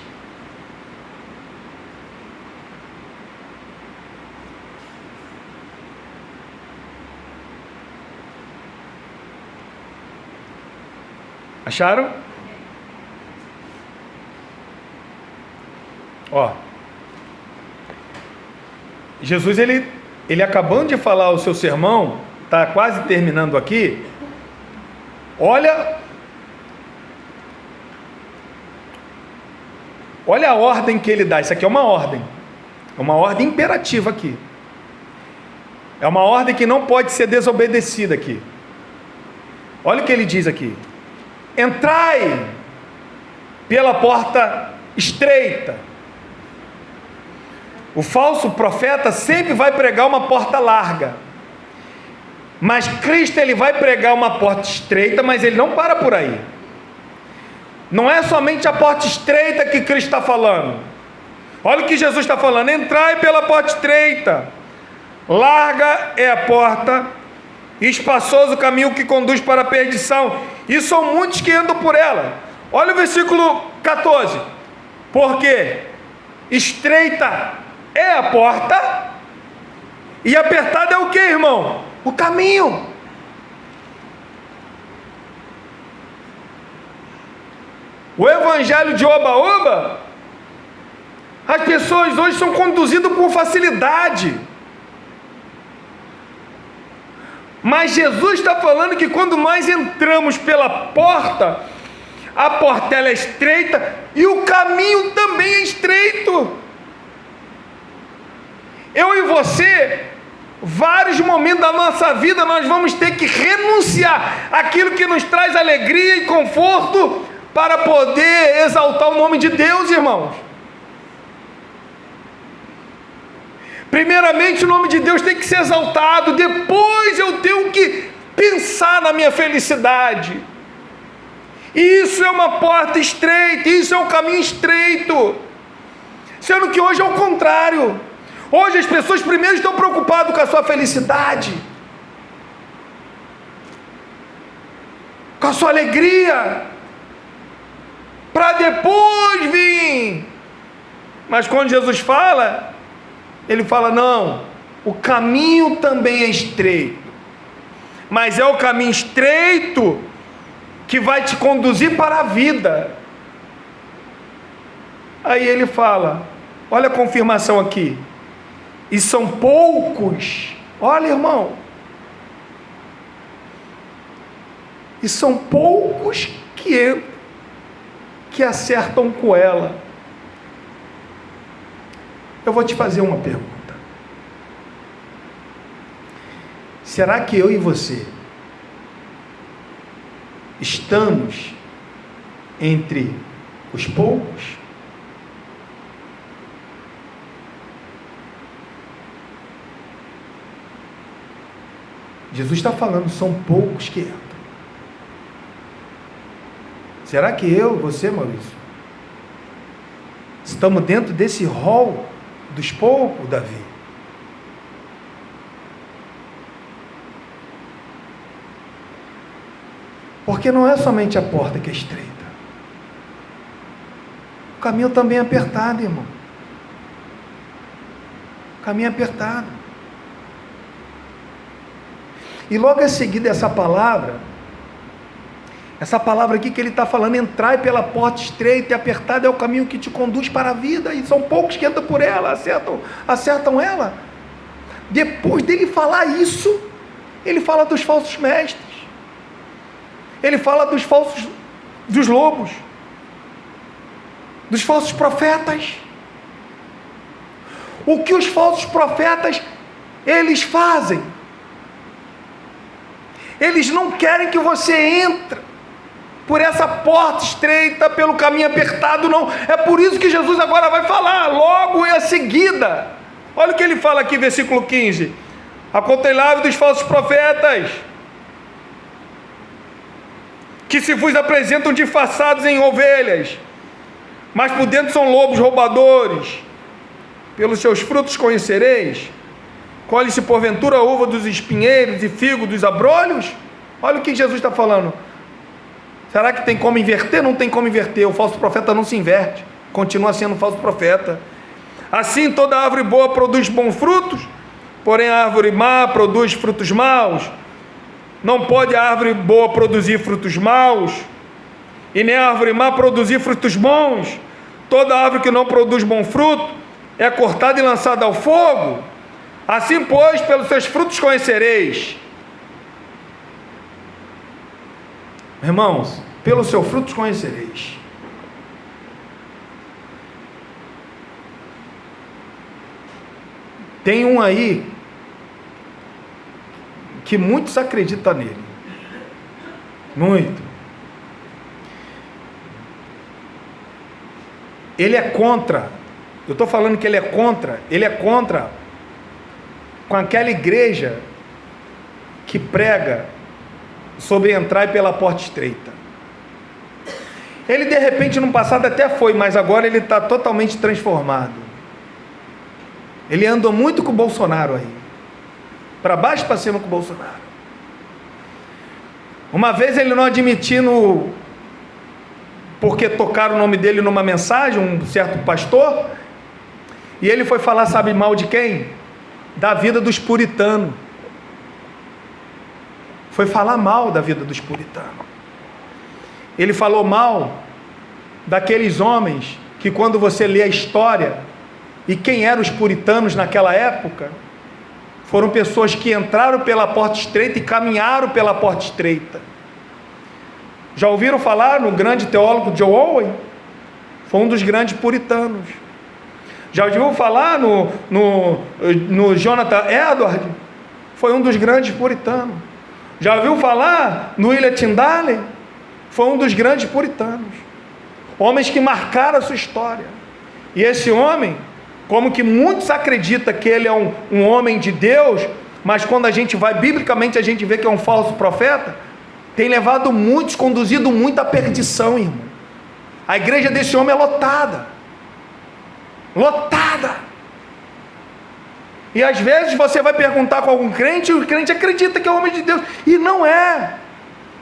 Acharam? Ó, Jesus ele acabando de falar o seu sermão, está quase terminando aqui. Olha a ordem que ele dá. Isso aqui é uma ordem imperativa aqui. É uma ordem que não pode ser desobedecida aqui. Olha o que ele diz aqui: entrai pela porta estreita. O falso profeta sempre vai pregar uma porta larga, mas Cristo ele vai pregar uma porta estreita, mas ele não para por aí. Não é somente a porta estreita que Cristo está falando. Olha o que Jesus está falando: entrai pela porta estreita, larga é a porta, espaçoso o caminho que conduz para a perdição, e são muitos que andam por ela. Olha o versículo 14: porque estreita é a porta, e apertado é o que, irmão? O caminho. O evangelho de oba-oba, as pessoas hoje são conduzidas com facilidade. Mas Jesus está falando que quando nós entramos pela porta, a portela é estreita e o caminho também é estreito. Eu e você, vários momentos da nossa vida, nós vamos ter que renunciar àquilo que nos traz alegria e conforto para poder exaltar o nome de Deus, irmãos. Primeiramente o nome de Deus tem que ser exaltado, depois eu tenho que pensar na minha felicidade. E isso é uma porta estreita, isso é um caminho estreito, sendo que hoje é o contrário. Hoje as pessoas primeiro estão preocupadas com a sua felicidade, com a sua alegria, para depois vir. Mas quando Jesus fala, ele fala: não, o caminho também é estreito, mas é o caminho estreito que vai te conduzir para a vida. Aí ele fala, olha a confirmação aqui: E são poucos, olha, irmão, e são poucos que acertam com ela. Eu vou te fazer uma pergunta. Será que eu e você estamos entre os poucos? Jesus está falando, são poucos que entram. Será que eu, você, Maurício, estamos dentro desse rol dos poucos, Davi? Porque não é somente a porta que é estreita. O caminho também é apertado, irmão. O caminho é apertado. E logo em seguida essa palavra aqui que ele está falando, entrai pela porta estreita e apertada é o caminho que te conduz para a vida, e são poucos que entram por ela, acertam ela. Depois dele falar isso, ele fala dos falsos mestres, ele fala dos lobos, dos falsos profetas. O que os falsos profetas, eles fazem? Eles não querem que você entre por essa porta estreita, pelo caminho apertado, não. É por isso que Jesus agora vai falar, logo em seguida. Olha o que ele fala aqui, versículo 15. Aconselhai-vos dos falsos profetas, que se vos apresentam disfarçados em ovelhas, mas por dentro são lobos roubadores. Pelos seus frutos conhecereis. Colhe-se porventura a uva dos espinheiros e figo dos abrolhos? Olha o que Jesus está falando. Será que tem como inverter? Não tem como inverter. O falso profeta não se inverte, continua sendo falso profeta. Assim toda árvore boa produz bons frutos, porém a árvore má produz frutos maus. Não pode a árvore boa produzir frutos maus, e nem a árvore má produzir frutos bons. Toda árvore que não produz bom fruto é cortada e lançada ao fogo. Assim, pois, pelos seus frutos conhecereis. Irmãos, pelos seus frutos conhecereis. Tem um aí que muitos acreditam nele. Muito. Ele é contra. Eu estou falando que ele é contra com aquela igreja que prega sobre entrar pela porta estreita. Ele de repente no passado até foi, mas agora ele está totalmente transformado. Ele andou muito com o Bolsonaro aí, para baixo e para cima com o Bolsonaro. Uma vez ele não admitindo, porque tocaram o nome dele numa mensagem, um certo pastor, e ele foi falar, sabe mal de quem? Da vida dos puritanos. Foi falar mal da vida dos puritanos. Ele falou mal daqueles homens que, quando você lê a história e quem eram os puritanos naquela época, foram pessoas que entraram pela porta estreita e caminharam pela porta estreita. Já ouviram falar no grande teólogo John Owen? Foi um dos grandes puritanos. Já ouviu falar no Jonathan Edwards? Foi um dos grandes puritanos. Já ouviu falar no William Tyndale? Foi um dos grandes puritanos. Homens que marcaram a sua história. E esse homem, como que muitos acreditam que ele é um homem de Deus, mas quando a gente vai, biblicamente a gente vê que é um falso profeta, tem levado muitos, conduzido muito à perdição, irmão. A igreja desse homem é lotada. Lotada. E às vezes você vai perguntar com algum crente, e o crente acredita que é homem de Deus, e não é.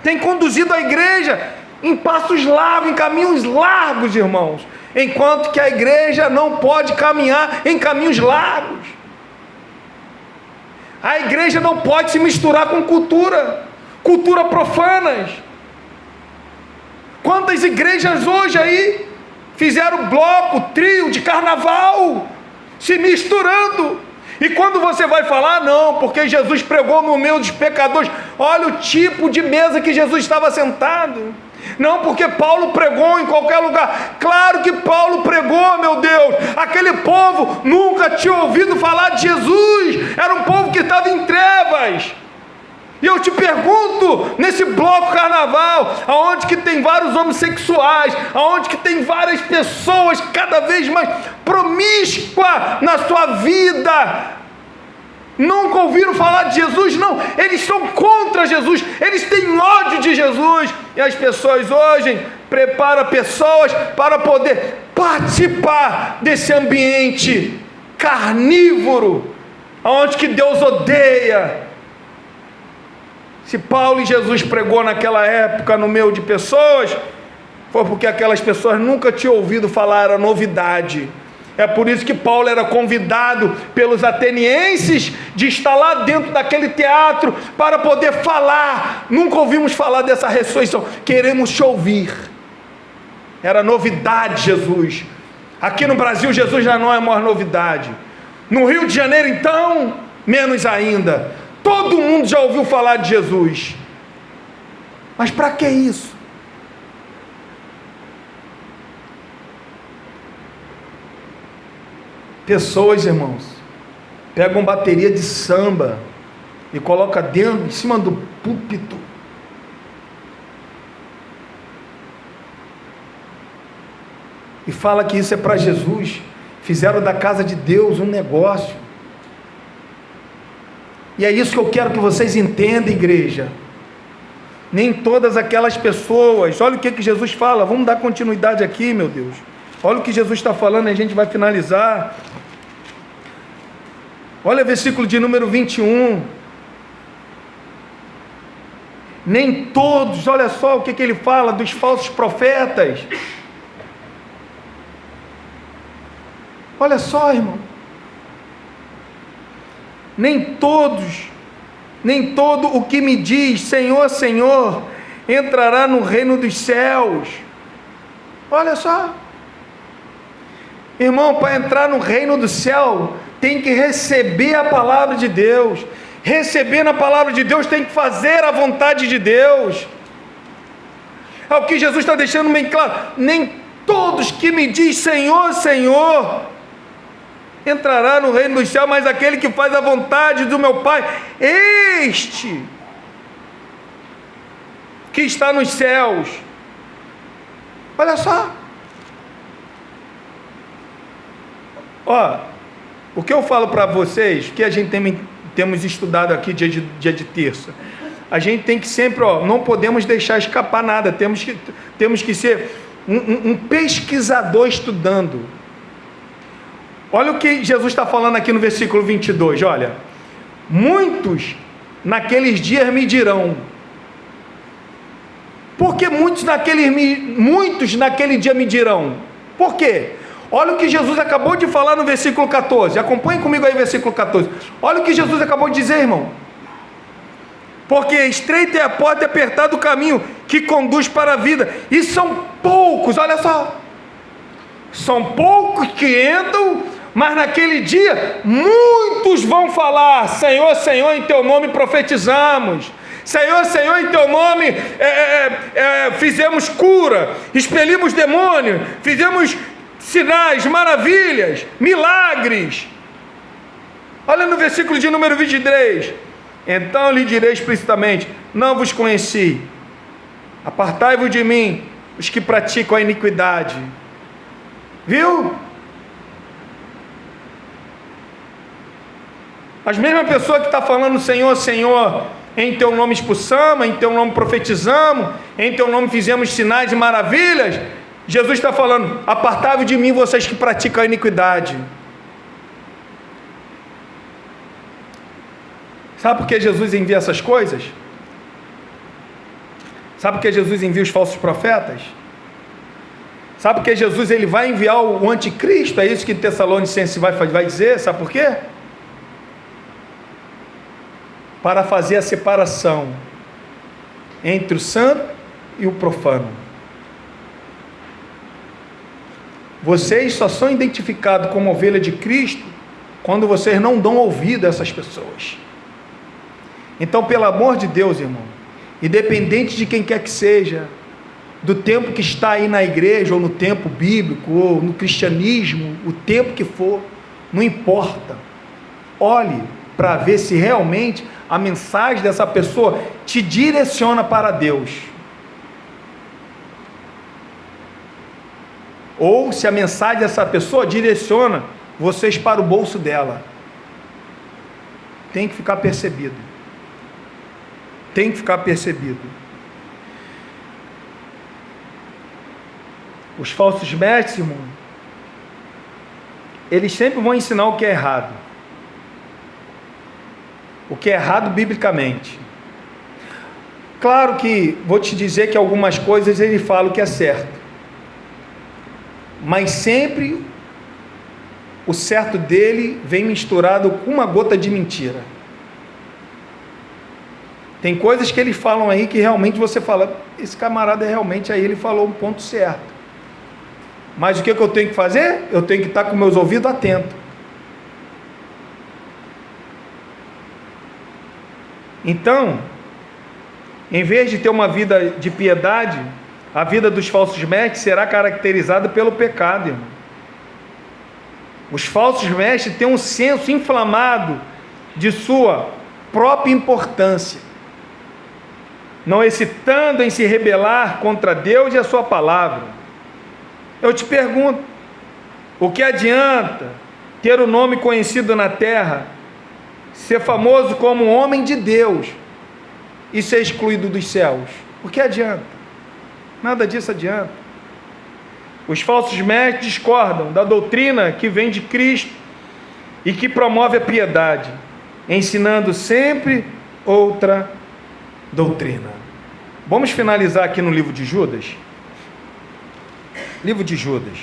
Tem conduzido a igreja em passos largos, em caminhos largos, irmãos, enquanto que a igreja não pode caminhar em caminhos largos. A igreja não pode se misturar com cultura profanas. Quantas igrejas hoje aí fizeram bloco, trio de carnaval, se misturando, E quando você vai falar, não, porque Jesus pregou no meio dos pecadores, olha o tipo de mesa que Jesus estava sentado. Não, porque Paulo pregou em qualquer lugar. Claro que Paulo pregou, meu Deus. Aquele povo nunca tinha ouvido falar de Jesus. Era um povo que estava em trevas. E eu te pergunto, nesse bloco carnaval, aonde que tem vários homossexuais, aonde que tem várias pessoas cada vez mais promíscuas na sua vida, nunca ouviram falar de Jesus? Não, eles são contra Jesus, eles têm ódio de Jesus, e as pessoas hoje preparam pessoas para poder participar desse ambiente carnívoro, aonde que Deus odeia. Se Paulo e Jesus pregou naquela época no meio de pessoas, foi porque aquelas pessoas nunca tinham ouvido falar, era novidade. É por isso que Paulo era convidado pelos atenienses de estar lá dentro daquele teatro para poder falar. Nunca ouvimos falar dessa ressurreição, queremos te ouvir. Era novidade Jesus. Aqui no Brasil Jesus já não é mais novidade. No Rio de Janeiro então, menos ainda. Todo mundo já ouviu falar de Jesus. Mas para que isso? Pessoas, irmãos, pegam bateria de samba e colocam dentro, em cima do púlpito. E fala que isso é para Jesus. Fizeram da casa de Deus um negócio. E é isso que eu quero que vocês entendam, igreja. Nem todas aquelas pessoas, olha o que Jesus fala, vamos dar continuidade aqui, meu Deus. Olha o que Jesus está falando e a gente vai finalizar. Olha o versículo de número 21. Nem todos, olha só o que ele fala dos falsos profetas. Olha só, irmão. Nem todo o que me diz Senhor, Senhor, entrará no reino dos céus. Olha só, irmão, para entrar no reino do céu, tem que receber a palavra de Deus. Recebendo a palavra de Deus, tem que fazer a vontade de Deus. É o que Jesus está deixando bem claro. Nem todos que me diz Senhor, Senhor, entrará no reino dos céus, mas aquele que faz a vontade do meu Pai, este que está nos céus. Olha só, o que eu falo para vocês, que a gente temos estudado aqui dia de terça, a gente tem que sempre, não podemos deixar escapar nada, temos que ser um pesquisador estudando. Olha o que Jesus está falando aqui no versículo 22, olha. Muitos naqueles dias me dirão. Por que muitos naquele dia me dirão? Por quê? Olha o que Jesus acabou de falar no versículo 14. Acompanhe comigo aí o versículo 14. Olha o que Jesus acabou de dizer, irmão. Porque estreita é a porta e apertado o caminho que conduz para a vida. E são poucos, olha só. São poucos que entram, mas naquele dia muitos vão falar: Senhor, Senhor, em teu nome profetizamos. Senhor, Senhor, em teu nome fizemos cura, expelimos demônio, fizemos sinais, maravilhas, milagres. Olha no versículo de número 23. Então lhe direi explicitamente: não vos conheci, apartai-vos de mim, os que praticam a iniquidade. Viu? As mesmas pessoas que estão falando Senhor, Senhor, em teu nome expulsamos, em teu nome profetizamos, em teu nome fizemos sinais e maravilhas, Jesus está falando: apartai-vos de mim, vocês que praticam a iniquidade. Sabe por que Jesus envia essas coisas? Sabe por que Jesus envia os falsos profetas? Sabe por que Jesus ele vai enviar o anticristo? É isso que Tessalonicenses vai dizer. Sabe por quê? Para fazer a separação entre o santo e o profano. Vocês só são identificados como ovelha de Cristo quando vocês não dão ouvido a essas pessoas. Então, pelo amor de Deus, irmão, independente de quem quer que seja, do tempo que está aí na igreja, ou no tempo bíblico, ou no cristianismo, o tempo que for, não importa. Olhe para ver se realmente a mensagem dessa pessoa te direciona para Deus. Ou se a mensagem dessa pessoa direciona vocês para o bolso dela. Tem que ficar percebido. Tem que ficar percebido. Os falsos mestres, irmão, eles sempre vão ensinar o que é errado. O que é errado biblicamente. Claro que vou te dizer que algumas coisas ele fala o que é certo. Mas sempre o certo dele vem misturado com uma gota de mentira. Tem coisas que eles falam aí que realmente você fala, esse camarada realmente aí ele falou um ponto certo. Mas o que eu tenho que fazer? Eu tenho que estar com meus ouvidos atentos. Então, em vez de ter uma vida de piedade, a vida dos falsos mestres será caracterizada pelo pecado, irmão. Os falsos mestres têm um senso inflamado de sua própria importância, não hesitando em se rebelar contra Deus e a sua palavra. Eu te pergunto, o que adianta ter o nome conhecido na terra, ser famoso como um homem de Deus e ser excluído dos céus? O que adianta? Nada disso adianta. Os falsos mestres discordam da doutrina que vem de Cristo e que promove a piedade, ensinando sempre outra doutrina. Vamos finalizar aqui no livro de Judas. Livro de Judas,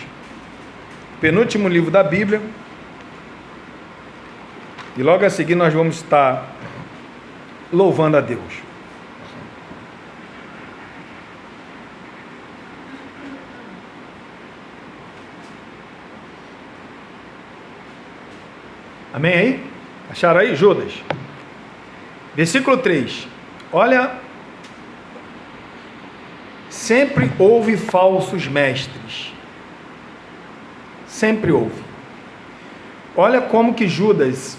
penúltimo livro da Bíblia. E logo a seguir nós vamos estar louvando a Deus. Amém aí? Acharam aí? Judas. Versículo 3. Olha, sempre houve falsos mestres. Sempre houve. Olha como que Judas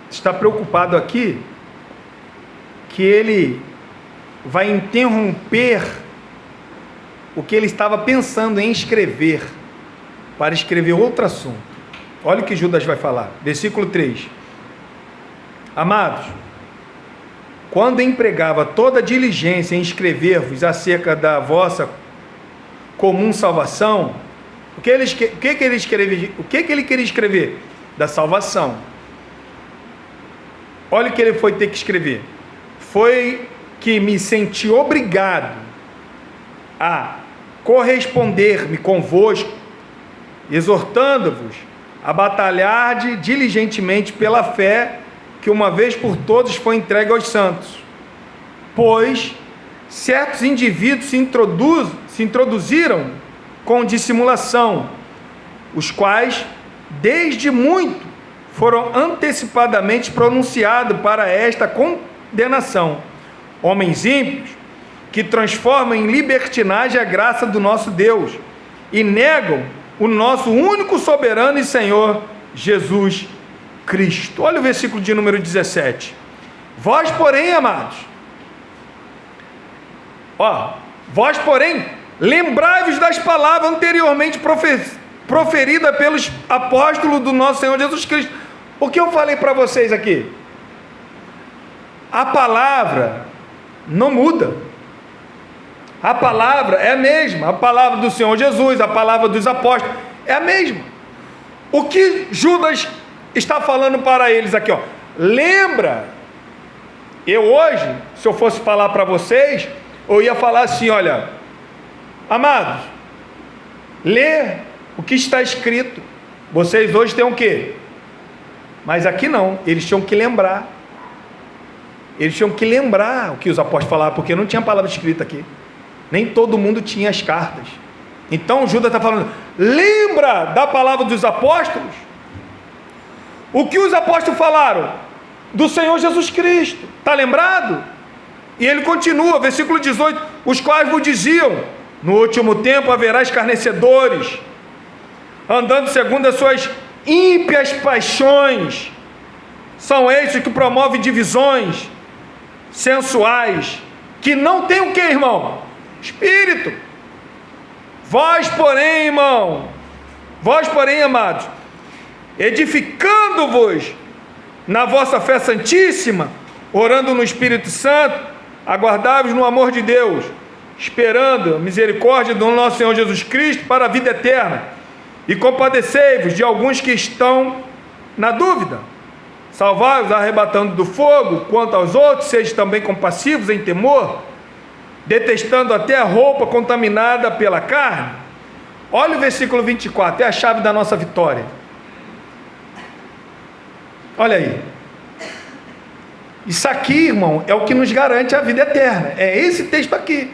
está preocupado aqui, que ele vai interromper o que ele estava pensando em escrever, para escrever outro assunto. Olha o que Judas vai falar, versículo 3. Amados, quando empregava toda diligência em escrever-vos acerca da vossa comum salvação, o que ele queria escrever? Da salvação. Olha o que ele foi ter que escrever. Foi que me senti obrigado a corresponder-me convosco, exortando-vos a batalhar diligentemente pela fé que uma vez por todos foi entregue aos santos. Pois certos indivíduos se introduziram com dissimulação, os quais desde muito foram antecipadamente pronunciados para esta condenação. Homens ímpios que transformam em libertinagem a graça do nosso Deus e negam o nosso único soberano e Senhor Jesus Cristo. Olha o versículo de número 17. Vós, porém, amados, vós, porém, lembrai-vos das palavras anteriormente proferidas pelos apóstolos do nosso Senhor Jesus Cristo. O que eu falei para vocês aqui? A palavra não muda. A palavra é a mesma. A palavra do Senhor Jesus, a palavra dos apóstolos é a mesma. O que Judas está falando para eles aqui, lembra? Eu hoje, se eu fosse falar para vocês, eu ia falar assim, olha, amados, lê o que está escrito. Vocês hoje têm o quê? Mas aqui não, eles tinham que lembrar. Eles tinham que lembrar o que os apóstolos falavam, porque não tinha palavra escrita aqui. Nem todo mundo tinha as cartas. Então Judas está falando, lembra da palavra dos apóstolos? O que os apóstolos falaram? Do Senhor Jesus Cristo. Está lembrado? E ele continua, versículo 18: os quais vos diziam: no último tempo haverá escarnecedores, andando segundo as suas ímpias paixões. São estes que promovem divisões sensuais, que não tem o que, irmão? Espírito. Vós, porém, irmão, vós, porém, amados, edificando-vos na vossa fé santíssima, orando no Espírito Santo, aguardai-vos no amor de Deus, esperando a misericórdia do nosso Senhor Jesus Cristo para a vida eterna, e compadecei-vos de alguns que estão na dúvida, salvai-os arrebatando do fogo. Quanto aos outros, sejam também compassivos em temor, detestando até a roupa contaminada pela carne. Olha o versículo 24, é a chave da nossa vitória. Olha aí. Isso aqui, irmão, é o que nos garante a vida eterna. É esse texto aqui.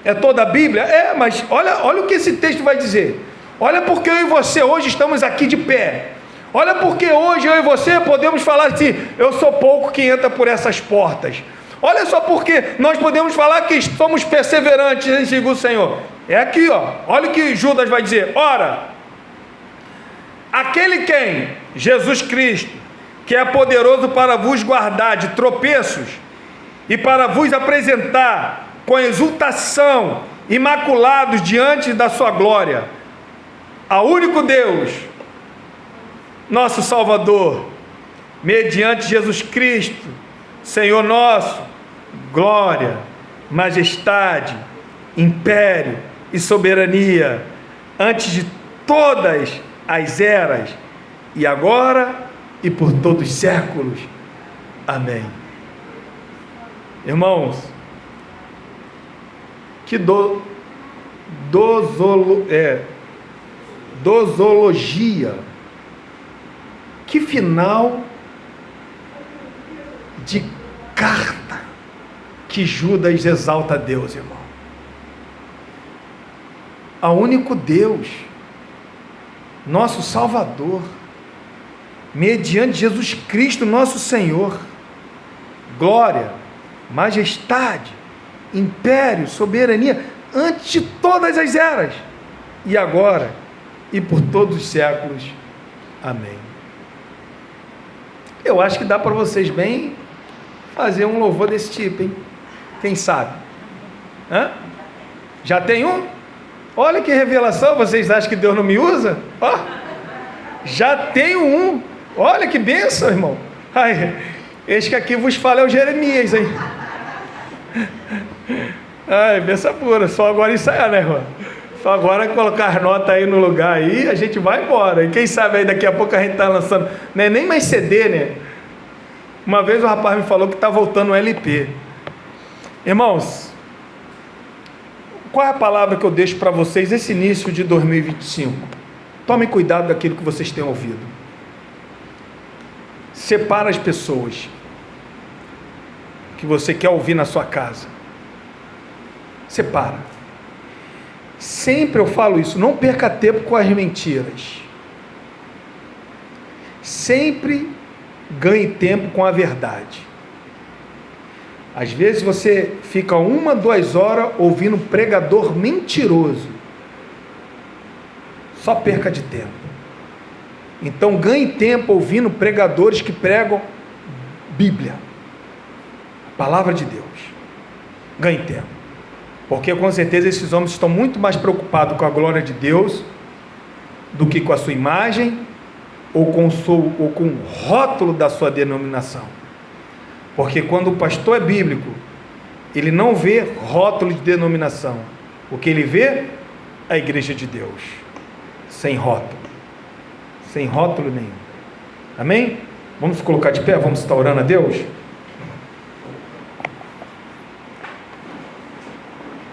É toda a Bíblia? É, mas olha o que esse texto vai dizer. Olha porque eu e você hoje estamos aqui de pé. Olha porque hoje eu e você podemos falar assim: eu sou pouco que entra por essas portas. Olha só porque nós podemos falar que somos perseverantes em seguir o Senhor. É aqui, ó. Olha o que Judas vai dizer. Ora, aquele quem? Jesus Cristo, que é poderoso para vos guardar de tropeços e para vos apresentar com exultação, imaculados diante da sua glória, ao único Deus, nosso Salvador, mediante Jesus Cristo, Senhor nosso, glória, majestade, império e soberania, antes de todas as eras, e agora e por todos os séculos. Amém. Irmãos, que dosologia, que final de carta que Judas exalta a Deus, irmão. Ao único Deus, nosso Salvador, mediante Jesus Cristo, nosso Senhor, glória, majestade, império, soberania, antes de todas as eras, e agora e por todos os séculos. Amém. Eu acho que dá para vocês bem fazer um louvor desse tipo, hein? Quem sabe? Hã? Já tem um? Olha que revelação. Vocês acham que Deus não me usa? Ó, já tenho um. Olha que bênção, irmão. Ai, eis que aqui vos fala é o Jeremias, hein? Ai, bênção pura. Só agora ensaiar, né, irmão? Só agora colocar as notas aí no lugar aí, a gente vai embora. E quem sabe aí daqui a pouco a gente está lançando, não é nem mais CD, né? Uma vez o rapaz me falou que está voltando um LP. Irmãos, qual é a palavra que eu deixo para vocês esse início de 2025? Tomem cuidado daquilo que vocês têm ouvido. Separa as pessoas que você quer ouvir na sua casa. Separa. Sempre eu falo isso, não perca tempo com as mentiras. Sempre ganhe tempo com a verdade. Às vezes você fica 1, 2 horas ouvindo um pregador mentiroso. Só perca de tempo. Então ganhe tempo ouvindo pregadores que pregam Bíblia, a palavra de Deus. Ganhe tempo. Porque com certeza esses homens estão muito mais preocupados com a glória de Deus do que com a sua imagem ou com o rótulo da sua denominação. Porque quando o pastor é bíblico, ele não vê rótulo de denominação. O que ele vê é a igreja de Deus, sem rótulo nenhum. Amém? Vamos colocar de pé, vamos estar orando a Deus?